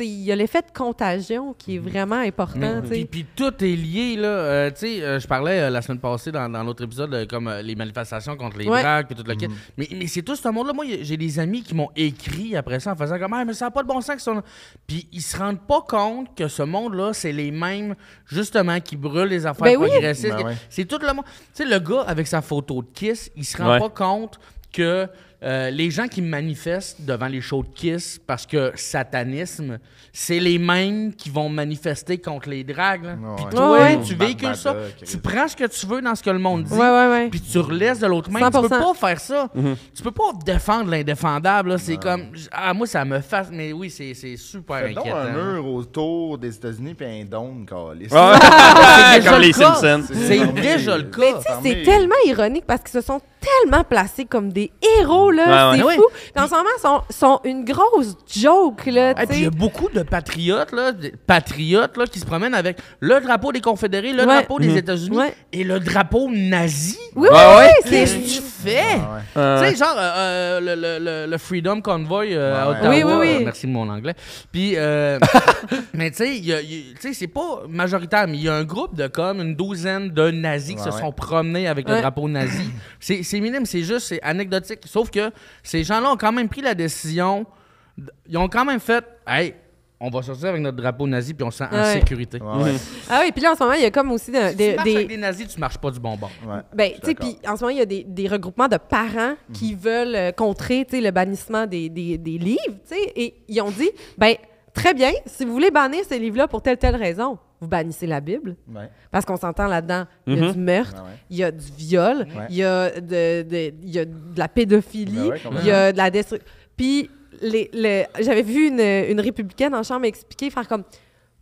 il y a l'effet de contagion qui est vraiment important. Puis tout est lié, là. Je parlais la semaine passée dans l'autre épisode, comme les manifestations contre les dragues et tout le kit. Mais c'est tout ce monde-là. Moi, j'ai des amis qui m'ont écrit après ça en faisant comme mais ça n'a pas de bon sens que ça. Puis ils se rendent pas compte que ce monde-là, c'est les mêmes, justement, qui brûlent les affaires progressistes. C'est tout le monde. Tu sais, le gars avec sa photo de Kiss, il se rend pas compte que les gens qui manifestent devant les shows de Kiss parce que satanisme, c'est les mêmes qui vont manifester contre les dragues. Puis toi, tu véhicules ça. Tu prends ce que tu veux dans ce que le monde dit, puis tu relaisses de l'autre main. 100%. Tu peux pas faire ça. Tu peux pas défendre l'indéfendable. Là. C'est comme... moi, ça me fasse... Mais oui, c'est super inquiétant. Fais donc un mur autour des États-Unis puis un dôme, câlisse. Comme les Simpsons. C'est déjà le cas. Mais tu sais, c'est tellement ironique parce qu'ils se sont tellement placés comme des héros, là. C'est fou. En ce moment, sont une grosse joke, là. Et puis il y a beaucoup de patriotes, là, qui se promènent avec le drapeau des Confédérés, le drapeau des États-Unis et le drapeau nazi. Oui, qu'est-ce que tu fais? Tu sais, genre, le Freedom Convoy à Ottawa. Oui. Merci de mon anglais. Puis, mais tu sais, c'est pas majoritaire, mais il y a un groupe de comme une douzaine de nazis qui se sont promenés avec le drapeau nazi. C'est minime, c'est anecdotique. Sauf que ces gens-là ont quand même pris la décision, ils ont quand même fait « Hey, on va sortir avec notre drapeau nazi puis on se sent en sécurité. » Ah oui, puis là, en ce moment, il y a comme aussi si tu marches avec des nazis, tu marches pas du bon bord. Ben, tu sais, puis en ce moment, il y a des regroupements de parents qui veulent contrer, tu sais, le bannissement des livres, tu sais, et ils ont dit, ben, très bien, si vous voulez bannir ces livres-là pour telle raison, vous bannissez la Bible, parce qu'on s'entend là-dedans, il y a du meurtre, il y a du viol, il y a de la pédophilie, il y a de la destruction. Puis j'avais vu une républicaine en chambre expliquer, faire comme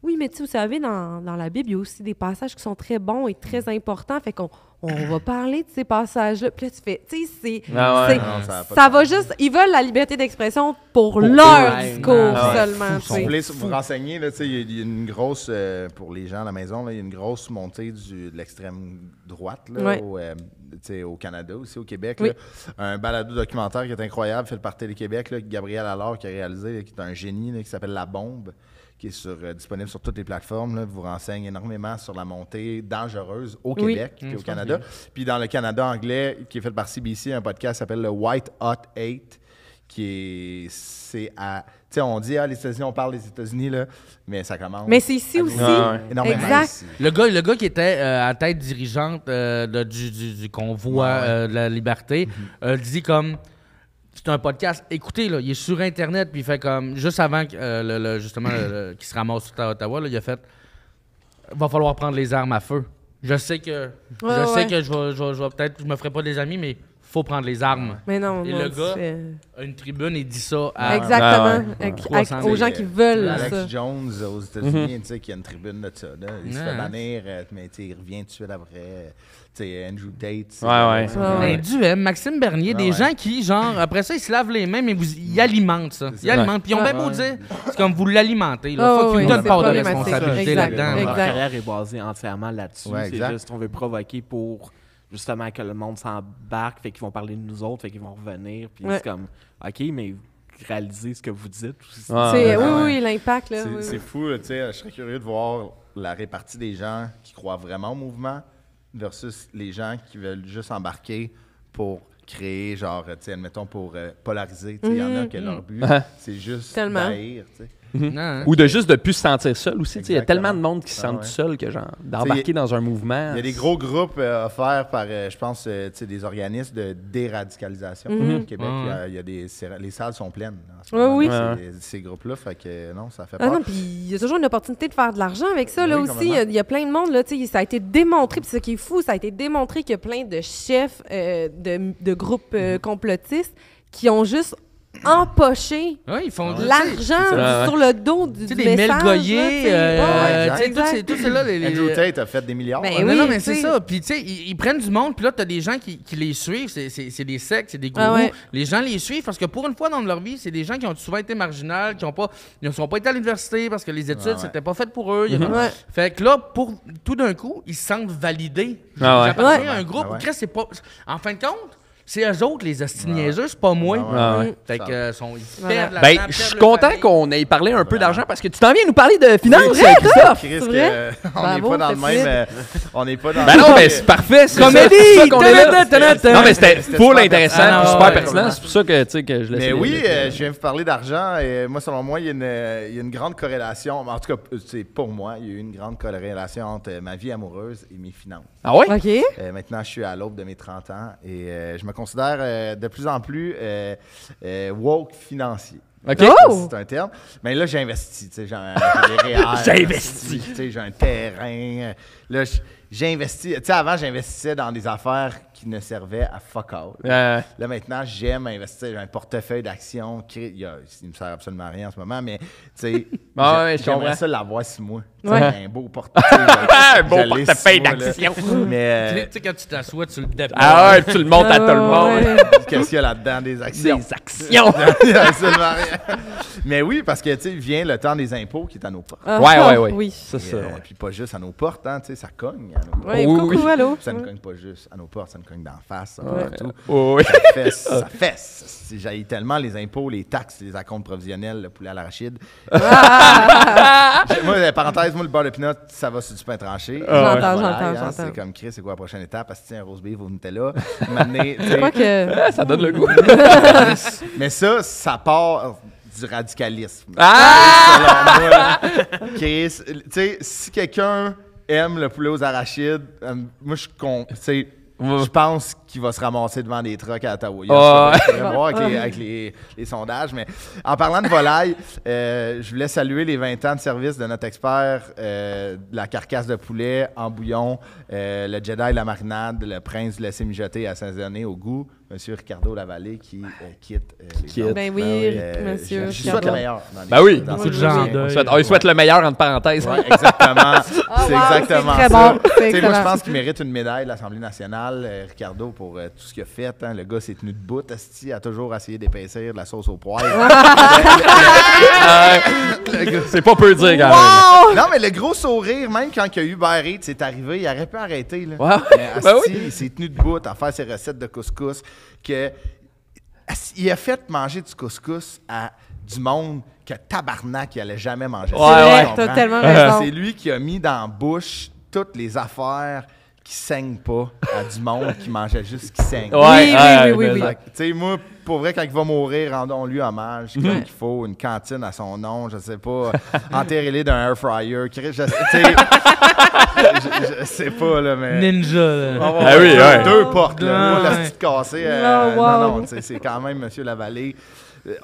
oui, mais tu sais, vous savez, dans la Bible, il y a aussi des passages qui sont très bons et très importants, fait qu'on va parler de ces passages-là. Puis là, tu fais, tu sais, ça va juste... Ils veulent la liberté d'expression pour leur discours seulement. Si vous voulez vous renseigner, il y a une grosse... pour les gens à la maison, il y a une grosse montée de l'extrême droite là, au Canada, aussi au Québec. Là. Un balado documentaire qui est incroyable, fait par Télé-Québec, là, Gabriel Allard qui a réalisé, là, qui est un génie, là, qui s'appelle La Bombe, qui est disponible sur toutes les plateformes, là, vous renseigne énormément sur la montée dangereuse au Québec et au Canada. Puis dans le Canada anglais, qui est fait par CBC, un podcast qui s'appelle le White Hot 8, qui est... Tu sais, on dit, les États-Unis, on parle des États-Unis, là, mais ça commence... Mais c'est ici aussi. Énormément exact. Ici. Le gars qui était à tête dirigeante du convoi de la liberté dit comme... C'est un podcast. Écoutez, là, il est sur Internet, puis il fait comme... Juste avant que, justement, qu'il se ramasse à Ottawa, là, il a fait... Va falloir prendre les armes à feu. Je sais que je vais peut-être... Je me ferai pas des amis, mais faut prendre les armes. Mais non, et le gars a une tribune et dit ça à... Exactement. Aux gens qui veulent Alex ça. Jones aux États-Unis, tu sais, qui a une tribune de ça. Là. Il se fait bannir, mais il revient tout de suite après. Tu sais, Andrew Tate. Maxime Bernier, des gens qui, genre, après ça, ils se lavent les mains, mais ils alimentent ça. Ils alimentent. Puis ils ont bien beau dire, c'est comme vous l'alimentez. Faut qu'ils me donnent part de responsabilité là-dedans. Leur carrière est basée entièrement là-dessus. C'est juste qu'on veut provoquer pour... justement que le monde s'embarque, fait qu'ils vont parler de nous autres, fait qu'ils vont revenir, puis c'est comme, OK, mais réalisez ce que vous dites. Oui, l'impact, là. C'est fou, tu sais, je serais curieux de voir la répartie des gens qui croient vraiment au mouvement versus les gens qui veulent juste embarquer pour créer, genre, tu sais, admettons, pour polariser. Il y en a que leur but, c'est juste d'haïr, tu sais. Ou de juste de plus se sentir seul aussi. Il y a tellement de monde qui se sentent seul que genre d'embarquer dans un mouvement. Il y a des gros groupes offerts par, je pense, des organismes de déradicalisation au Québec. Il y a les salles sont pleines. Ces groupes-là, fait que non, ça fait peur. Puis il y a toujours une opportunité de faire de l'argent avec ça là aussi. Il y a plein de monde là. Ça a été démontré. Puis ce qui est fou, ça a été démontré qu'il y a plein de chefs de groupes complotistes qui ont juste empocher Ouais, ils font l'argent sur le dos du Tu sais, des message. Mel Goyer, là, tu sais. tu sais, tous ceux-là. Andrew Tate a fait des milliards. Ben là. oui, non, mais tu c'est sais. ça. Puis, tu sais, ils prennent du monde, puis là, t'as des gens qui les suivent. C'est des sectes, c'est des gourous. Ah ouais. Les gens les suivent parce que pour une fois dans leur vie, c'est des gens qui ont souvent été marginales, qui ne sont pas été à l'université parce que les études, c'était pas fait pour eux. Ouais. Fait que là, tout d'un coup, ils se sentent validés. Ah ouais. J'appartiens à un groupe Ah ouais. où, Chris, c'est pas. En fin de compte, c'est eux autres, les hostiniaiseux, c'est pas moi. Ah ouais. Fait que, ils Voilà. perdent la Ben, je suis content qu'on ait parlé un peu d'argent parce que tu t'en viens nous parler de finances, Christophe. Chris, C'est que, vrai? on n'est Bravo, pas dans le Philippe. même. On n'est pas dans Ben le non, même- mais c'est parfait. C'est Comédie! ça qu'on est là. Ta-da-da-da-da-da. Non, mais c'était C'était full super intéressant, pertinent. puis Ah, super ouais, pertinent. vraiment. C'est pour ça que, tu sais, que je laisse. Mais oui, je viens de vous parler d'argent et moi, selon moi, il y a une grande corrélation. En tout cas, c'est pour moi, il y a eu une grande corrélation entre ma vie amoureuse et mes finances. Ah ouais? OK. Maintenant, je suis à l'aube de mes 30 ans et je me considère de plus en plus woke financier. OK. Oh! C'est un terme. Mais là, j'ai investi. Tu sais, j'ai des REER. J'ai investi. Tu sais, j'ai un terrain. Là, j'ai investi. Tu sais, avant, j'investissais dans des affaires qui ne servaient à fuck all. Là, maintenant, j'aime investir. J'ai un portefeuille d'actions. Il me sert absolument à rien en ce moment, mais tu sais, Ah ouais, je j'aimerais comprends. ça l'avoir 6 mois. Ouais. C'est un beau portefeuille. Un beau Je l'ai portefeuille 6 mois, là. d'actions. Mais Tu sais, quand tu t'assois, tu le déposes. Ah ouais, tu le montres à tout le monde. Ouais. qu'est-ce qu'il y a là-dedans? Des actions. Des actions. Il y a absolument rien. Mais oui, parce que, tu sais, vient le temps des impôts qui est à nos portes. Ah, Ouais. Oui. Ça, Et, ça. Ouais. puis pas juste à nos portes, hein, tu sais, ça cogne à nos portes. Ouais, Oui, coucou, oui. allô. Ça ne cogne pas juste à nos portes, ça nous cogne d'en face, ça, Ouais. partout. Oui. Ça fesse. J'haïs tellement les impôts, les taxes, les acomptes provisionnels, le poulet à l'arachide. Moi, parenthèse, le beurre de pinot, ça va sur du pain tranché. J'entends, Volaille, j'entends. C'est comme Chris, c'est quoi la prochaine étape? Parce que tiens, un roast beef au Nutella. M'amener, tu sais, Je crois que... Ça donne le goût. mais ça part du radicalisme. Ah! Selon moi, Chris, tu sais, si quelqu'un aime le poulet aux arachides, moi, je pense qu'il va se ramasser devant des trucks à Ottawa. Je vais voir avec les sondages. Mais en parlant de volaille, je voulais saluer les 20 ans de service de notre expert de la carcasse de poulet en bouillon, le Jedi la marinade, le prince du laisser mijoter assaisonné au goût, M. Ricardo Lavallée qui quitte les Quitte. ordres. Ben oui, monsieur. Je souhaite le meilleur. Dans les- Ben oui. dans Beaucoup ces de gens en dossiers. deuil. Il souhaite le meilleur entre parenthèses. Ouais, exactement. C'est wow, exactement c'est très ça. bon, c'est Tu sais, moi, excellent. je pense qu'il mérite une médaille de l'Assemblée nationale, Ricardo, pour tout ce qu'il a fait. Hein. Le gars s'est tenu debout, asti, a toujours essayé d'épaissir de la sauce au poivre. C'est pas peu dire quand même. Non, mais le gros sourire, même quand il y a eu Uber Eats, c'est arrivé, il aurait pu arrêter. Là. Ouais. Mais asti, Ben oui. il s'est tenu debout à faire ses recettes de couscous. Il a fait manger du couscous à du monde que tabarnak, il allait jamais manger. Ouais, ouais. Tu T'as comprends? tellement raison. C'est lui qui a mis dans la bouche toutes les affaires qui saignent pas à du monde qui mangeait juste ce qui saigne. Oui. Fait que, tu sais, moi, pour vrai, quand il va mourir, rendons-lui hommage. Comme il faut une cantine à son nom, je sais pas, enterrez-les d'un air fryer. Je sais pas, là, mais. Ninja, là. Ah oui, ouais. Deux portes, là. Ouais. Pas la petite cassée. Oh, wow. Non, c'est quand même M. Lavallée.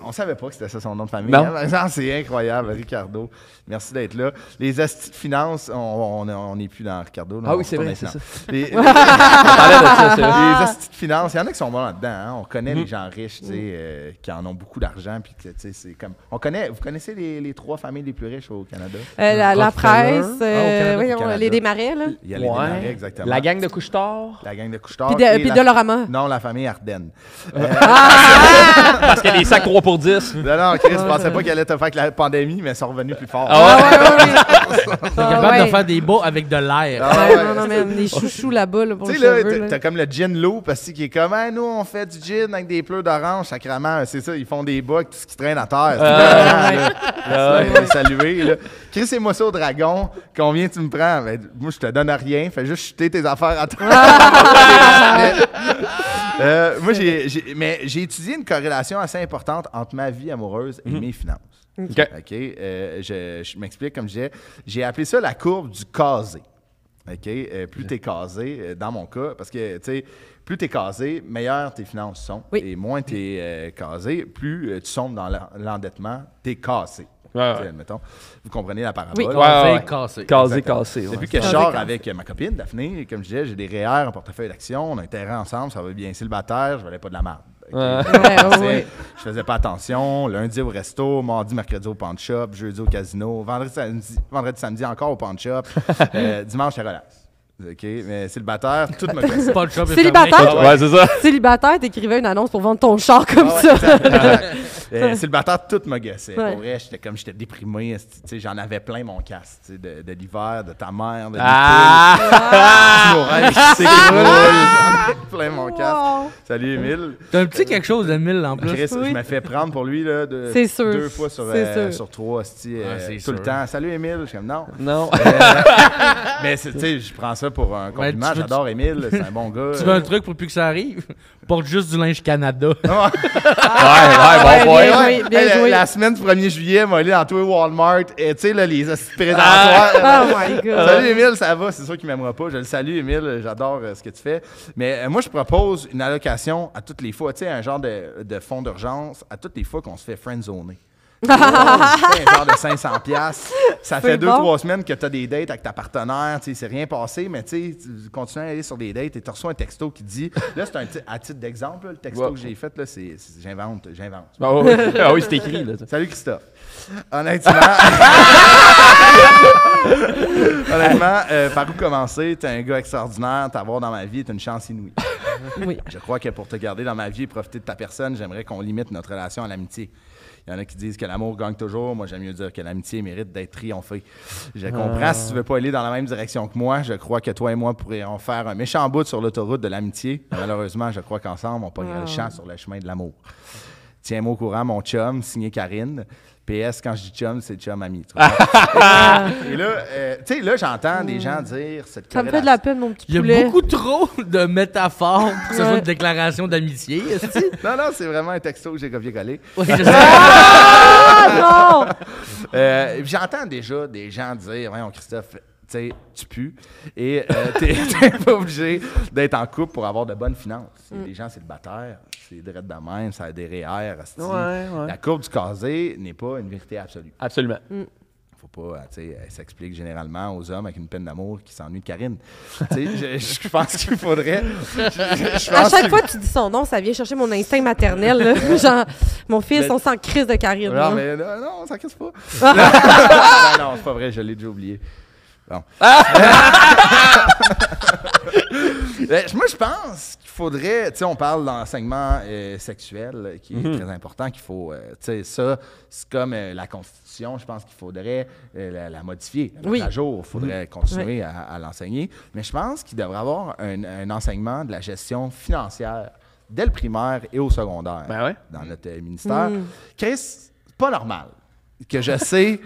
On savait pas que c'était ça son nom de famille. Non. Hein? C'est incroyable, Ricardo. Merci d'être là. Les astuces de finance, on n'est plus dans Ricardo. Là, Ah on oui, c'est retourne vrai, maintenant. c'est ça. Les, On parlait de ça, c'est vrai. les astuces de finance, il y en a qui sont bons là-dedans. Hein? On connaît les gens riches, tu sais, qui en ont beaucoup d'argent. Puis que, tu sais, c'est comme. Vous connaissez les 3 familles les plus riches au Canada? La presse, Canada. voyons, Au Canada. les Desmarais, là. Il y a les Desmarais, exactement. La gang de couche-tard. La gang de Couche-Tard. Puis et la- Dolorama. Non, la famille Ardenne. Parce que les sacs 3 pour 10. Non, Chris, je pensais pas qu'elle allait te faire avec la pandémie, mais ils sont revenus plus fort. T'es capable de faire des bas avec de l'air. Ah Ouais, ouais. non, mais les chouchous là-bas, là, pour Tu les sais, là, cheveux. là. t'as comme le gin low, parce que qui est comme, nous, on fait du gin avec des pleurs d'orange, sacrément. C'est ça, ils font des bas avec tout ce qui traîne à terre. C'est salué, là. Chris, c'est moi ça au dragon. Combien tu me prends? Ben, moi, je te donne rien. Fais juste jeter tes affaires à terre. Moi, j'ai étudié une corrélation assez importante entre ma vie amoureuse et mes finances. OK. OK? Je m'explique comme je disais. J'ai appelé ça la courbe du casé. OK? Plus t'es casé, dans mon cas, parce que, tu sais, plus t'es casé, meilleures tes finances sont. Oui. Et moins t'es casé, plus tu sombres dans l'endettement, t'es cassé. admettons. Vous comprenez la parabole? Oui, cassé. Cassé. Depuis que je sors avec ma copine, Daphné, comme je disais, j'ai des REER, un portefeuille d'action, on a un terrain ensemble, ça va bien. Célibataire, je valais pas de la merde. Je faisais pas attention. Lundi au resto, mardi, mercredi au pawn shop, jeudi au casino, vendredi, samedi encore au pawn shop, dimanche, c'est relax. OK, mais célibataire, tout me gosse. Célibataire? Ouais, c'est ça. Célibataire, t'écrivais une annonce pour vendre ton char comme ça. Célibataire, tout me gossait. Pour vrai, j'étais déprimé. J'en avais plein mon casque. De l'hiver, de ta mère, de plein mon casque. Salut, Émile. T'as un petit quelque chose d'Émile en plus. Chris, je me fais prendre pour lui là, 2 fois sur 3 tout le temps. Salut, Émile. Je suis comme non. Mais tu sais, je prends ça pour un compliment. J'adore Émile, c'est un bon gars. Tu veux un truc pour plus que ça arrive? Porte juste du linge Canada. Bon bien joué. La semaine du 1er juillet, moi, allé dans tous les Walmart, et tu sais, les présentoirs. Oh my God. Salut Émile, ça va? C'est sûr qu'il m'aimera pas. Je le salue, Émile, j'adore ce que tu fais. Mais moi, je propose une allocation à toutes les fois, tu sais, un genre de fonds d'urgence à toutes les fois qu'on se fait friendzoner. Un genre de 500$. Ça fait 2-3 semaines que tu as des dates avec ta partenaire, tu sais, c'est rien passé, mais tu sais, tu continues à aller sur des dates et tu reçois un texto qui dit, là, c'est à titre d'exemple, le texto que j'ai fait, là, c'est j'invente. Ah oui, c'est écrit. Là. Salut Christophe. Honnêtement, par où commencer? T'es un gars extraordinaire, t'avoir dans ma vie est une chance inouïe. Oui. Je crois que pour te garder dans ma vie et profiter de ta personne, j'aimerais qu'on limite notre relation à l'amitié. Il y en a qui disent que l'amour gagne toujours. Moi, j'aime mieux dire que l'amitié mérite d'être triomphée. Je comprends si tu veux pas aller dans la même direction que moi. Je crois que toi et moi pourrions faire un méchant bout sur l'autoroute de l'amitié. Malheureusement, je crois qu'ensemble, on pognerait le champ sur le chemin de l'amour. Tiens-moi au courant, mon chum, signé Karine. PS, quand je dis chum, c'est chum ami. Et là, tu sais, là, j'entends des gens dire cette Ça me fait de la peine, mon petit poulet. Il y a beaucoup trop de métaphores pour que ce soit une déclaration d'amitié. Non, c'est vraiment un texto que j'ai copié-collé. Oui, je sais. Non! J'entends déjà des gens dire, voyons, Christophe, tu sais, tu pues et t'es pas obligé d'être en couple pour avoir de bonnes finances. Les gens célibataires, c'est direct de même, ça a des REER. La courbe du casé n'est pas une vérité absolue. Absolument. Faut pas, tu sais, elle s'explique généralement aux hommes avec une peine d'amour qui s'ennuient de Karine. Tu sais, je pense qu'il faudrait... À chaque fois que tu dis son nom, ça vient chercher mon instinct maternel. Là. Genre, mon fils, on sent crise de Karine. Non, mais non, on s'en crisse pas. Non, c'est pas vrai, je l'ai déjà oublié. Bon. Moi, je pense qu'il faudrait, tu sais, on parle d'enseignement sexuel qui est très important, qu'il faut, tu sais, ça, c'est comme la Constitution, je pense qu'il faudrait la modifier, la mettre à jour, il faudrait continuer à l'enseigner, mais je pense qu'il devrait y avoir un enseignement de la gestion financière dès le primaire et au secondaire dans notre ministère. Chris, c'est pas normal que je sais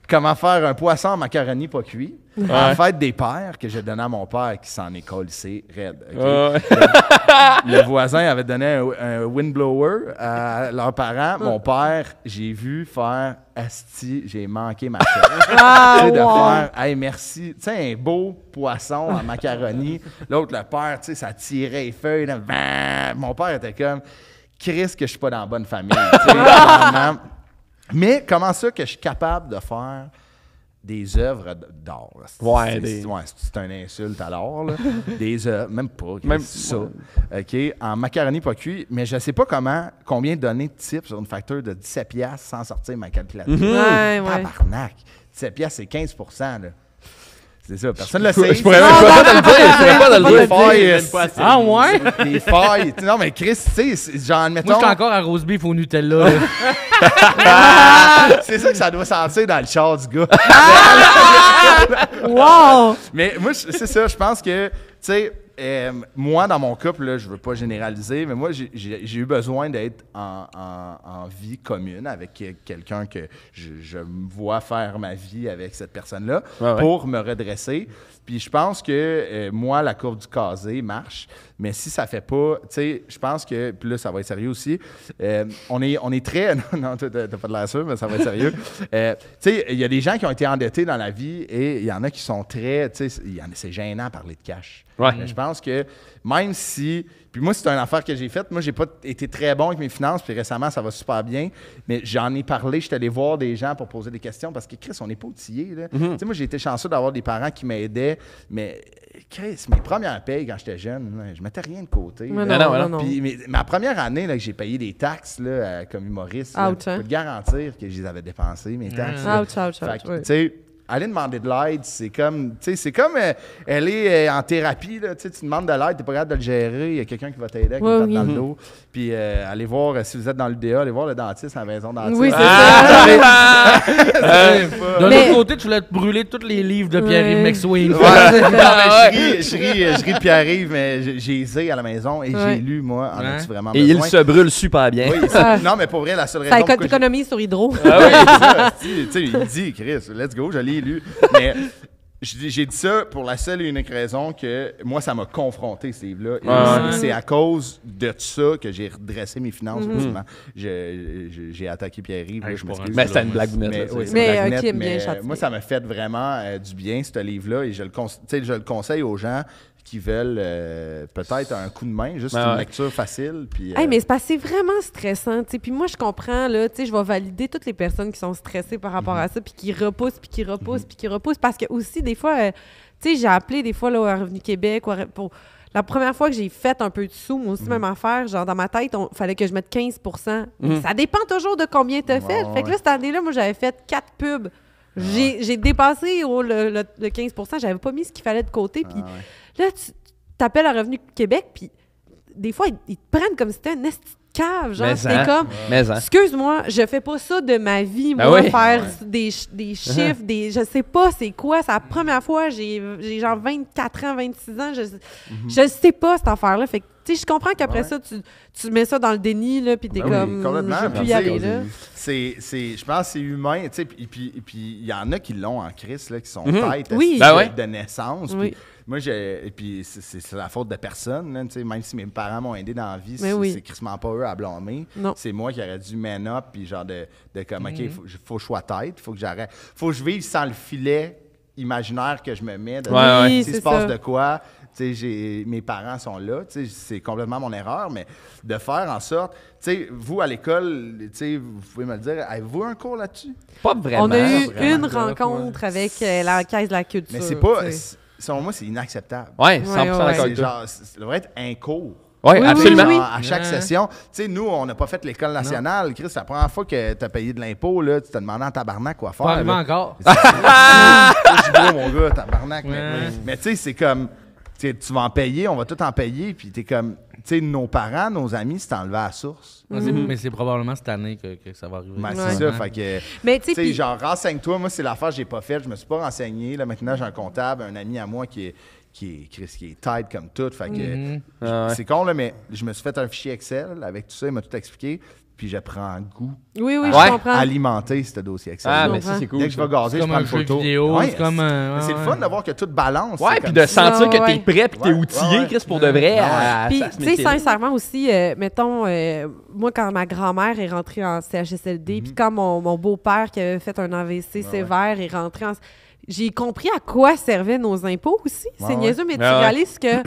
comment faire un poisson en macaroni pas cuit. En fête des pères que j'ai donné à mon père qui s'en est collissé raide. Okay? Le voisin avait donné un windblower à leurs parents. Mon père, j'ai vu faire asti, j'ai manqué ma chute. De faire, hey, merci. Tu sais, un beau poisson en macaroni. L'autre, le père, tu sais, ça tirait les feuilles. Là, mon père était comme, Christ, que je suis pas dans la bonne famille. Mais comment ça que je suis capable de faire des œuvres d'art? C'est une insulte à l'art. Des œuvres, même pas. Même ça. OK, en macaroni pas cuit, mais je sais pas combien donner de types sur une facture de 17$ sans sortir ma calculatrice. Tabarnak. 17$, c'est 15%. Là. C'est ça, personne ne le sait. Je pourrais même pas te le dire. Ah ouais? Les failles. Non, mais Chris, tu sais, genre, admettons... Moi, je suis encore à roast beef au Nutella. C'est ça que ça doit sentir dans le char du gars. Wow! Mais moi, c'est ça, je pense que, tu sais, moi, dans mon couple, là, je veux pas généraliser, mais moi, j'ai eu besoin d'être en vie commune avec quelqu'un que je me vois faire ma vie avec cette personne-là pour me redresser. Puis je pense que moi, la courbe du casé marche, mais si ça fait pas, tu sais, je pense que, puis là, ça va être sérieux aussi, on est très, non, t'as pas de l'air sûr, mais ça va être sérieux. Tu sais, il y a des gens qui ont été endettés dans la vie et il y en a qui sont très, tu sais, c'est gênant de parler de cash. Mais je pense pense que même si... Puis moi, c'est une affaire que j'ai faite. Moi, j'ai pas été très bon avec mes finances, puis récemment, ça va super bien. Mais j'en ai parlé, j'étais allé voir des gens pour poser des questions, parce que, Chris, on n'est pas outillés, là. Tu sais, moi, j'ai été chanceux d'avoir des parents qui m'aidaient, mais... Chris, mes premières payes quand j'étais jeune, je mettais rien de côté. Non. Puis ma première année là, que j'ai payé des taxes là, comme humoriste, là, je peux te garantir que je les avais dépensées, mes taxes. Tu sais, aller demander de l'aide, c'est comme elle est en thérapie, là, tu demandes de l'aide, t'es pas capable de le gérer, il y a quelqu'un qui va t'aider, qui te tape dans le dos. Puis allez voir, si vous êtes dans l'UDA, allez voir le dentiste à la maison dentiste. Oui, c'est ça. De l'autre côté, tu voulais te brûler tous les livres de Pierre-Yves McSween. Je ris de Pierre-Yves, mais j'ai zé à la maison et j'ai lu, moi, en as-tu vraiment besoin? Et il se brûle super bien. Oui, non, mais pour vrai, la seule raison... Ça économise sur Hydro. Ah oui, c'est ça. Tu sais, il dit, Chris, let's go, je l'ai lu. Mais j'ai dit ça pour la seule et unique raison que moi, ça m'a confronté, ces livres-là. Et c'est à cause de ça que j'ai redressé mes finances, ultimement. J'ai attaqué Pierre-Yves, je m'excuse. Mais c'était une blagounette. Mais moi, ça m'a fait vraiment du bien, ce livre-là. Et je le conseille aux gens qui veulent peut-être un coup de main, juste une lecture facile. Puis, mais c'est vraiment stressant. T'sais. Puis moi, je comprends, là, je vais valider toutes les personnes qui sont stressées par rapport à ça, puis qui repoussent, puis qui repoussent. Parce que aussi, des fois, j'ai appelé des fois là, au Revenu Québec, pour... La première fois que j'ai fait un peu de sous, moi aussi, même affaire, genre dans ma tête, il fallait que je mette 15 %. Ça dépend toujours de combien tu as fait. Fait que là, cette année-là, moi, j'avais fait 4 pubs. J'ai dépassé le 15 %, j'avais pas mis ce qu'il fallait de côté. Puis là, tu t'appelles à Revenu Québec, puis des fois, ils te prennent comme si c'était un esti de cave. Genre, c'était comme, excuse-moi, je fais pas ça de ma vie, moi, faire des chiffres, je sais pas c'est quoi. C'est la première fois, j'ai genre 24 ans, 26 ans, je sais pas cette affaire-là. Fait que, tu sais, je comprends qu'après ça, tu mets ça dans le déni, là, puis t'es comme, je peux plus y aller, là. Je pense que c'est humain, tu sais, puis il y en a qui l'ont en crise, là, qui sont têtes de naissance. Moi, puis c'est la faute de personne, là, même si mes parents m'ont aidé dans la vie, c'est crissement pas eux à blâmer. C'est moi qui aurais dû man up, puis genre de comme, OK, faut que je sois tête, faut que j'arrête. Faut que je vive sans le filet imaginaire que je me mets. S'il se passe de quoi, mes parents sont là, c'est complètement mon erreur, mais de faire en sorte, vous à l'école, vous pouvez me le dire, avez-vous un cours là-dessus? Pas vraiment. On a eu une rencontre avec la Caisse de la Culture. Mais c'est pas... Selon moi, c'est inacceptable. Oui, 100% d'accord. Ça devrait être un cours. Oui, absolument. À chaque session. Tu sais, nous, on n'a pas fait l'école nationale. Chris, c'est la première fois que tu as payé de l'impôt, là, tu t'as demandé en tabarnak quoi faire. Pas encore. Je suis beau, mon gars, tabarnak. Mais tu sais, c'est comme, tu vas en payer, on va tout en payer, puis t'es comme, tu sais, nos parents, nos amis, c'est enlevé à la source. Mais c'est probablement cette année que ça va arriver. C'est ça, fait que, tu sais, genre, renseigne-toi. Moi, c'est l'affaire que j'ai pas faite. Je me suis pas renseigné. Là, maintenant, j'ai un comptable, un ami à moi qui est tight comme tout. Fait que, c'est con, là, mais je me suis fait un fichier Excel avec tout ça. Il m'a tout expliqué. Puis je prends goût je comprends. alimenter ce dossier Excel. Mais ça, c'est cool. Dès que je vais gazer, je prends une photo. C'est comme c'est le fun de voir que tout balance. Ouais, puis de sentir que t'es prêt puis que t'es outillé, Chris, pour de vrai. Puis, tu sais, sincèrement aussi, mettons, moi, quand ma grand-mère est rentrée en CHSLD, puis quand mon beau-père qui avait fait un AVC sévère est rentré en... J'ai compris à quoi servaient nos impôts aussi. C'est niaiseux, mais tu réalises que...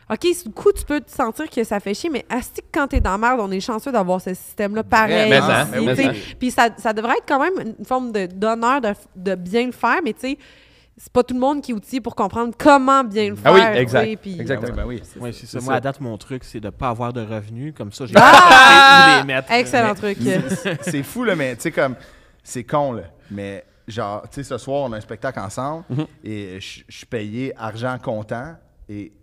OK, du coup, tu peux te sentir que ça fait chier, mais asti que quand t'es dans la merde, on est chanceux d'avoir ce système-là pareil. Puis ça devrait être quand même une forme d'honneur de bien le faire, mais tu sais, c'est pas tout le monde qui est outillé pour comprendre comment bien le faire. Ah oui, exact. Puis, exactement. Oui, c'est ça. Moi, à date, mon truc, c'est de ne pas avoir de revenus. Comme ça, j'ai pas les mettre. Excellent truc. C'est fou, là, mais tu sais, comme, c'est con, là, mais genre, tu sais, ce soir, on a un spectacle ensemble et je suis payé argent comptant et...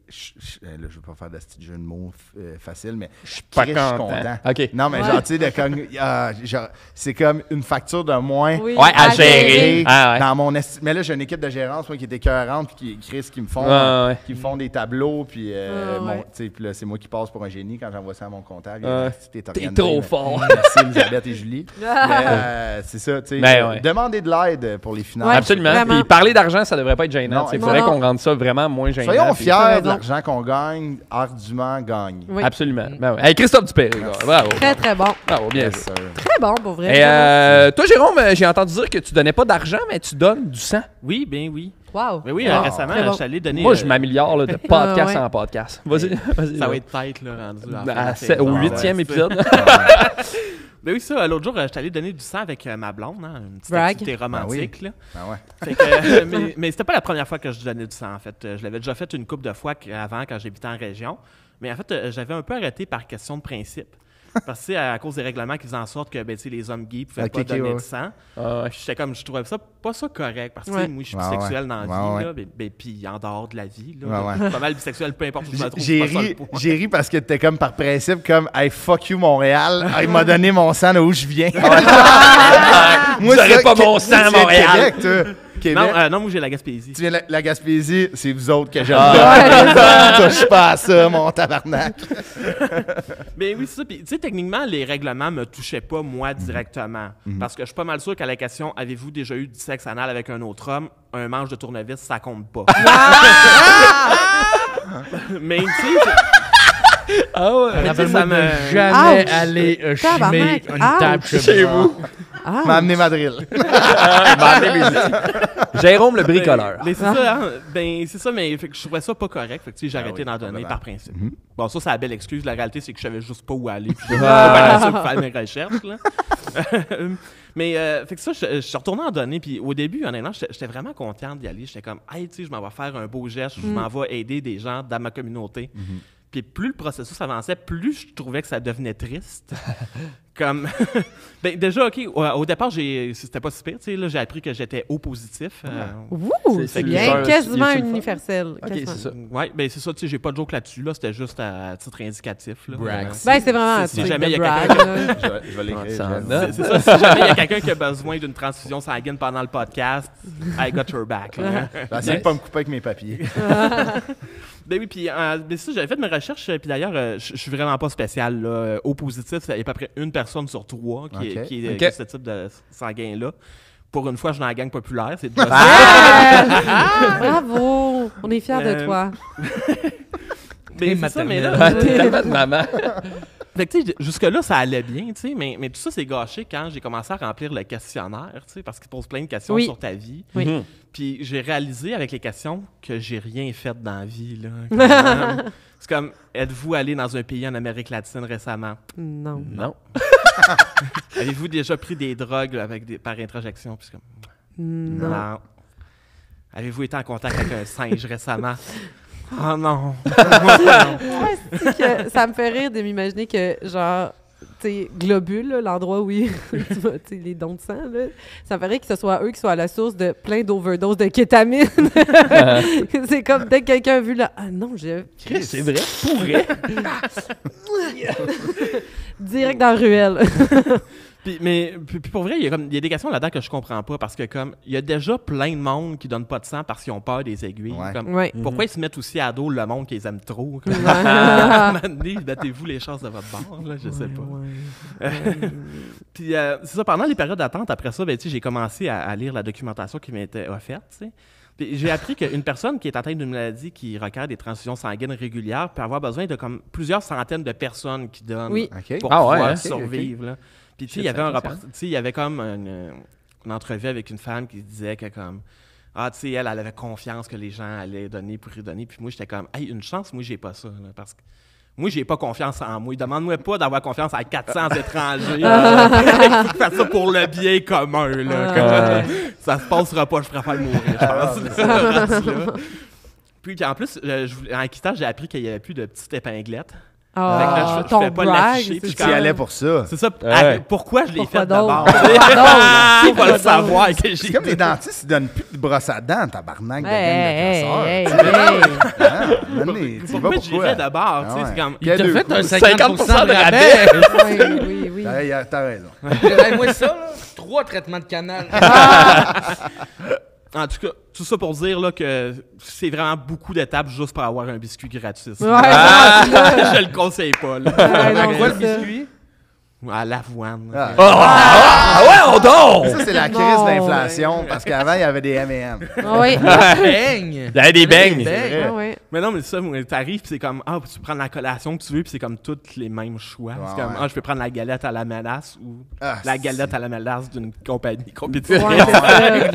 là, je veux pas faire de petit jeu de mots facile, mais je suis content. Okay. Non, mais genre, tu sais, c'est comme une facture de moins à gérer. Dans mon mais là, j'ai une équipe de gérance moi, qui est écœurante puis qui me font des tableaux. Puis puis là, c'est moi qui passe pour un génie quand j'envoie ça à mon comptable. T'es trop fort. Merci, Elisabeth et Julie. C'est ça, tu sais. Demandez de l'aide pour les finances. Absolument. Puis parler d'argent, ça devrait pas être gênant. Il faudrait qu'on rende ça vraiment moins gênant. Soyons fiers de l'argent qu'on gagne, ardument gagne. Oui. Absolument. Hey, Christophe Dupéré, bravo. Très, très bon. Bravo, bien sûr. Très bon, pour vrai. Et toi, Jérôme, j'ai entendu dire que tu donnais pas d'argent, mais tu donnes du sang. Oui, bien oui. Wow. Mais oui, récemment, Très bon. je suis allé donner... Moi, je m'améliore là, de podcast Ouais. en podcast. Vas-y. Ça va être tête, là, rendu à la fin de la Au saison. 8e épisode. Ben oui, ça, l'autre jour, j'étais allé donner du sang avec ma blonde, hein, une petite Brag. activité romantique. Là. Ah ouais. Fait que, mais c'était pas la première fois que je donnais du sang, en fait. Je l'avais déjà fait une couple de fois avant, quand j'habitais en région. Mais en fait, j'avais un peu arrêté par question de principe. Parce que c'est à cause des règlements qui faisaient en sorte que les hommes gays pouvaient pas donner du sang. Puis j'étais comme, je trouvais ça pas ça correct. Parce que moi, je suis bisexuel dans la vie, là, puis en dehors de la vie. Là, je suis pas mal bisexuel, peu importe où je me trouve. J'ai ri parce que t'es comme par principe, comme hey, fuck you Montréal, il m'a donné mon sang de où je viens. Moi, j'aurais pas mon sang à Montréal. Québec. Non, moi j'ai la Gaspésie. Tu viens de la Gaspésie, c'est vous autres que j'aime. Touche pas à ça, mon tabarnak. Mais oui, c'est ça. Puis, tu sais, techniquement, les règlements me touchaient pas, moi, directement. Parce que je suis pas mal sûr qu'à la question « Avez-vous déjà eu du sexe anal avec un autre homme? » Un manche de tournevis, ça compte pas. Mais, tu sais... Ah ouais. Mais tu sais, Rappelle-moi ça de me... jamais Ouch. aller chimer Tabarnak. une table chez vous. M'a amené ma drill. Jérôme le bricoleur. Mais c'est ça, hein? Ben, c'est ça, mais fait que je trouvais ça pas correct. Fait que, tu sais, j'ai arrêté d'en donner par principe. Bon, ça, c'est la belle excuse. La réalité, c'est que je savais juste pas où aller. Puis j'ai pas ça pour faire mes recherches, là. Mais, fait que ça, je suis retourné en donner. Puis au début, honnêtement, j'étais vraiment content d'y aller. J'étais comme, hey, tu sais, je m'en vais faire un beau geste. Je m'en vais aider des gens dans ma communauté. Puis plus le processus avançait, plus je trouvais que ça devenait triste. Comme, ben déjà, OK, au départ, c'était pas si pire, tu sais, là, j'ai appris que j'étais O positif. Ouh, c'est bien, quasiment universel. OK, c'est ça. Ouais, ben c'est ça, tu sais, j'ai pas de joke là-dessus, là, c'était juste à titre indicatif, là. Brag. Ben, c'est vraiment un Si truc jamais de il y a brag, Je vais l'écrire. Ça je vais- C'est ça, si jamais il y a quelqu'un qui a besoin d'une transfusion sanguine pendant le podcast, I got your back. Là. J'ai essayé de pas me couper avec mes papiers. Ben oui, puis ben ça, j'avais fait mes recherches, puis d'ailleurs, je suis vraiment pas spécial. Là. O positif, il y a à peu près une personne sur 3 qui est ce type de sanguin-là. Pour une fois, je suis dans la gang populaire. C'est déjà Bravo! On est fiers de toi. Ben, c'est ça, mais là, T'es tellement de maman. fait que, tu sais, jusque-là, ça allait bien, tu sais, mais tout ça, c'est gâché quand j'ai commencé à remplir le questionnaire, tu sais, parce qu'il pose plein de questions sur ta vie. Oui. Puis j'ai réalisé avec les questions que j'ai rien fait dans la vie, là. C'est comme, êtes-vous allé dans un pays en Amérique latine récemment? Non. Non. Avez-vous déjà pris des drogues par introjection? Puis c'est comme, non. Avez-vous été en contact avec un singe récemment? Oh non! Ça me fait rire de m'imaginer que, genre, tu sais, globule, là, l'endroit où tu vois, tu sais, les dons de sang, là, ça me fait rire que ce soit eux qui soient à la source de plein d'overdoses de kétamine. C'est comme dès que quelqu'un a vu là, ah non, C'est vrai, pourrait. direct dans la ruelle. Puis pour vrai, il y a des questions là-dedans que je comprends pas parce que comme il y a déjà plein de monde qui donnent pas de sang parce qu'ils ont peur des aiguilles. Ouais. Comme, Ouais. pourquoi ils se mettent aussi à dos le monde qu'ils aiment trop? Comme, à un moment donné, battez-vous les chances de votre bord, là, je sais pas. Puis c'est ça, pendant les périodes d'attente, après ça, ben, j'ai commencé à lire la documentation qui m'était offerte. T'sais. Puis j'ai appris qu'une personne qui est atteinte d'une maladie qui requiert des transfusions sanguines régulières peut avoir besoin de comme plusieurs centaines de personnes qui donnent OK. pour pouvoir ouais, survivre. Là. Puis tu sais, il y avait un rapport, tu sais, il y avait comme une entrevue avec une femme qui disait que comme tu sais, elle avait confiance que les gens allaient donner pour y donner. Puis moi, j'étais comme, hey, une chance, moi, j'ai pas ça, là, parce que moi, j'ai pas confiance en moi. Demande-moi pas d'avoir confiance à 400 étrangers. Faire ça pour le bien commun, là. Ça se passera pas, je préfère mourir, je pense. Puis en plus, en quittant, j'ai appris qu'il y avait plus de petites épinglettes. Fait que là, je fais pas l'afficher. Tu y allais pour ça. C'est ça. Pourquoi je l'ai Pourquoi fait donc? d'abord? Qui va le savoir que j'ai C'est comme les dentistes, ils donnent plus de brosse à dents, tabarnak, de Hey, gang de hey, casseurs. Tu sais pas Pourquoi j'irais d'abord? Ah Tu sais, ouais. c'est comme... Il t'a fait un 50% 50% de rabais. Oui. T'as raison. Moi, ça, là, 3 traitements de canal. En tout cas, tout ça pour dire là, que c'est vraiment beaucoup d'étapes juste pour avoir un biscuit gratuit. Ouais, Je le conseille pas. Là. non, Quoi, le c'est ça. biscuit? À l'avoine. Ouais, on dort! Ça, c'est la crise d'inflation, parce qu'avant, il y avait des M&M. Oui. Bang! Il y avait des beignes. vrai. Ah ouais. Mais non, mais ça, t'arrives, puis c'est comme, tu prends la collation que tu veux, puis c'est comme tous les mêmes choix. C'est comme, je peux prendre la galette à la mélasse ou la galette à la mélasse d'une compagnie compétitive. Ouais, c'est ça.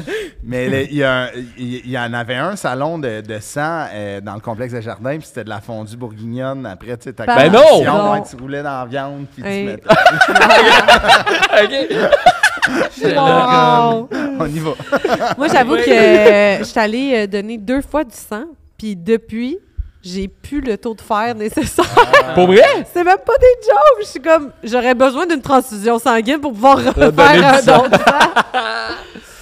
Mais il y en avait un salon de sang dans le complexe des jardins, puis c'était de la fondue bourguignonne. Après, tu sais, ta Ben collation, non! ouais, tu roulais dans la viande, puis tu Hey. mettais. Wow. On y va. Moi, j'avoue que je suis allée donner 2 fois du sang, puis depuis, j'ai plus le taux de fer nécessaire. Pour vrai? C'est même pas des jokes. Je suis comme, j'aurais besoin d'une transfusion sanguine pour pouvoir donner refaire un du sang. don de sang.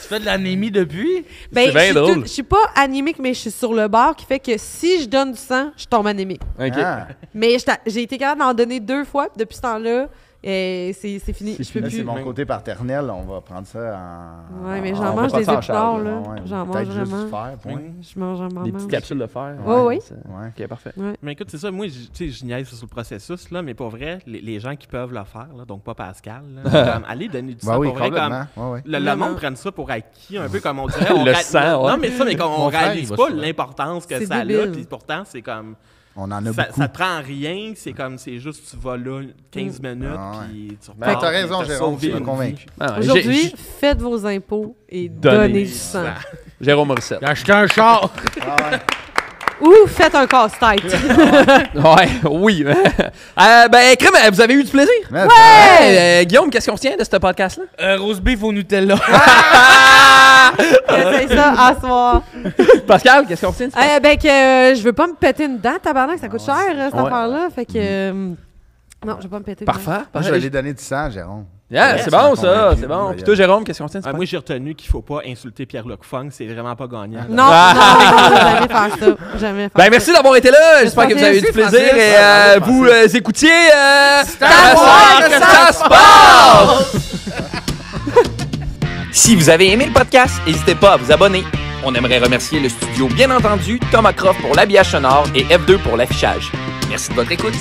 Tu fais de l'anémie depuis? Ben, C'est bien je suis drôle. je suis pas anémique, mais je suis sur le bord qui fait que si je donne du sang, je tombe anémique. OK. Ah. Mais j'ai été capable d'en donner 2 fois, puis depuis ce temps-là, c'est fini. Je peux Là, c'est plus. mon côté paternel. On va prendre ça en. Ouais, mais on j'en va mange pas des s'en charger, épinards, là. ouais. J'en mange Peut-être juste vraiment. du fer, point. Je mange un Des moment. petites capsules de fer. Ouais, ouais. c'est- Ouais. OK, parfait. Mais écoute, c'est ça, moi, tu sais, je niaise sur le processus, là, mais pour vrai, les gens qui peuvent le faire, là, donc pas Pascal, là, comme, allez donner du sang, Bah oui, pour vrai, comme, complètement. Ouais, ouais. le Vraiment. monde prenne ça pour acquis, un peu comme on dirait. On Le sang, ouais. Non, mais ça, mais comme on Mon frère, réalise il va pas souvent. l'importance que C'est ça a, débile. puis pourtant, c'est comme... On en a Ça, beaucoup. ça te prend rien, c'est comme, c'est juste, tu vas là 15 minutes, Ah ouais. puis tu Ben, repars. t'as puis raison, t'as Jérôme, sauvé tu m'as une convaincu. Ah, ouais, Aujourd'hui, faites vos impôts et Donnez donnez du du sang. Jérôme Morissette. Acheter un char! Ou faites un casse-tête. Ouais, oui. Ben, crème, vous avez eu du plaisir? Mais- Guillaume, qu'est-ce qu'on retient de ce podcast-là? Roast beef au Nutella. C'est ça, à soir. Pascal, qu'est-ce qu'on retient de ce podcast? Ben que je veux pas me péter une dent, tabarnak, ça coûte cher, cette Ouais. affaire-là. Fait que... non, je veux pas me péter une dent. Parfait. Moi, je vais aller donner du sang, Jérôme. Yeah, Ouais, c'est bon, c'est ça. convaincu. C'est bon. Ouais, Puis toi, Jérôme, qu'est-ce qu'on retient de ce Ah, moi, podcast? j'ai retenu qu'il faut pas insulter Pierre-Luc Funk, c'est vraiment pas gagnant. Non, Ah. non, jamais faire ça. Jamais faire Ben, ça. merci d'avoir été là. J'espère que vous avez eu du Merci, plaisir Francis. et vous écoutiez à voir que ça se passe! Si vous avez aimé le podcast, n'hésitez pas à vous abonner. On aimerait remercier le studio, bien entendu, Thomas Croft pour l'habillage sonore et F2 pour l'affichage. Merci de votre écoute.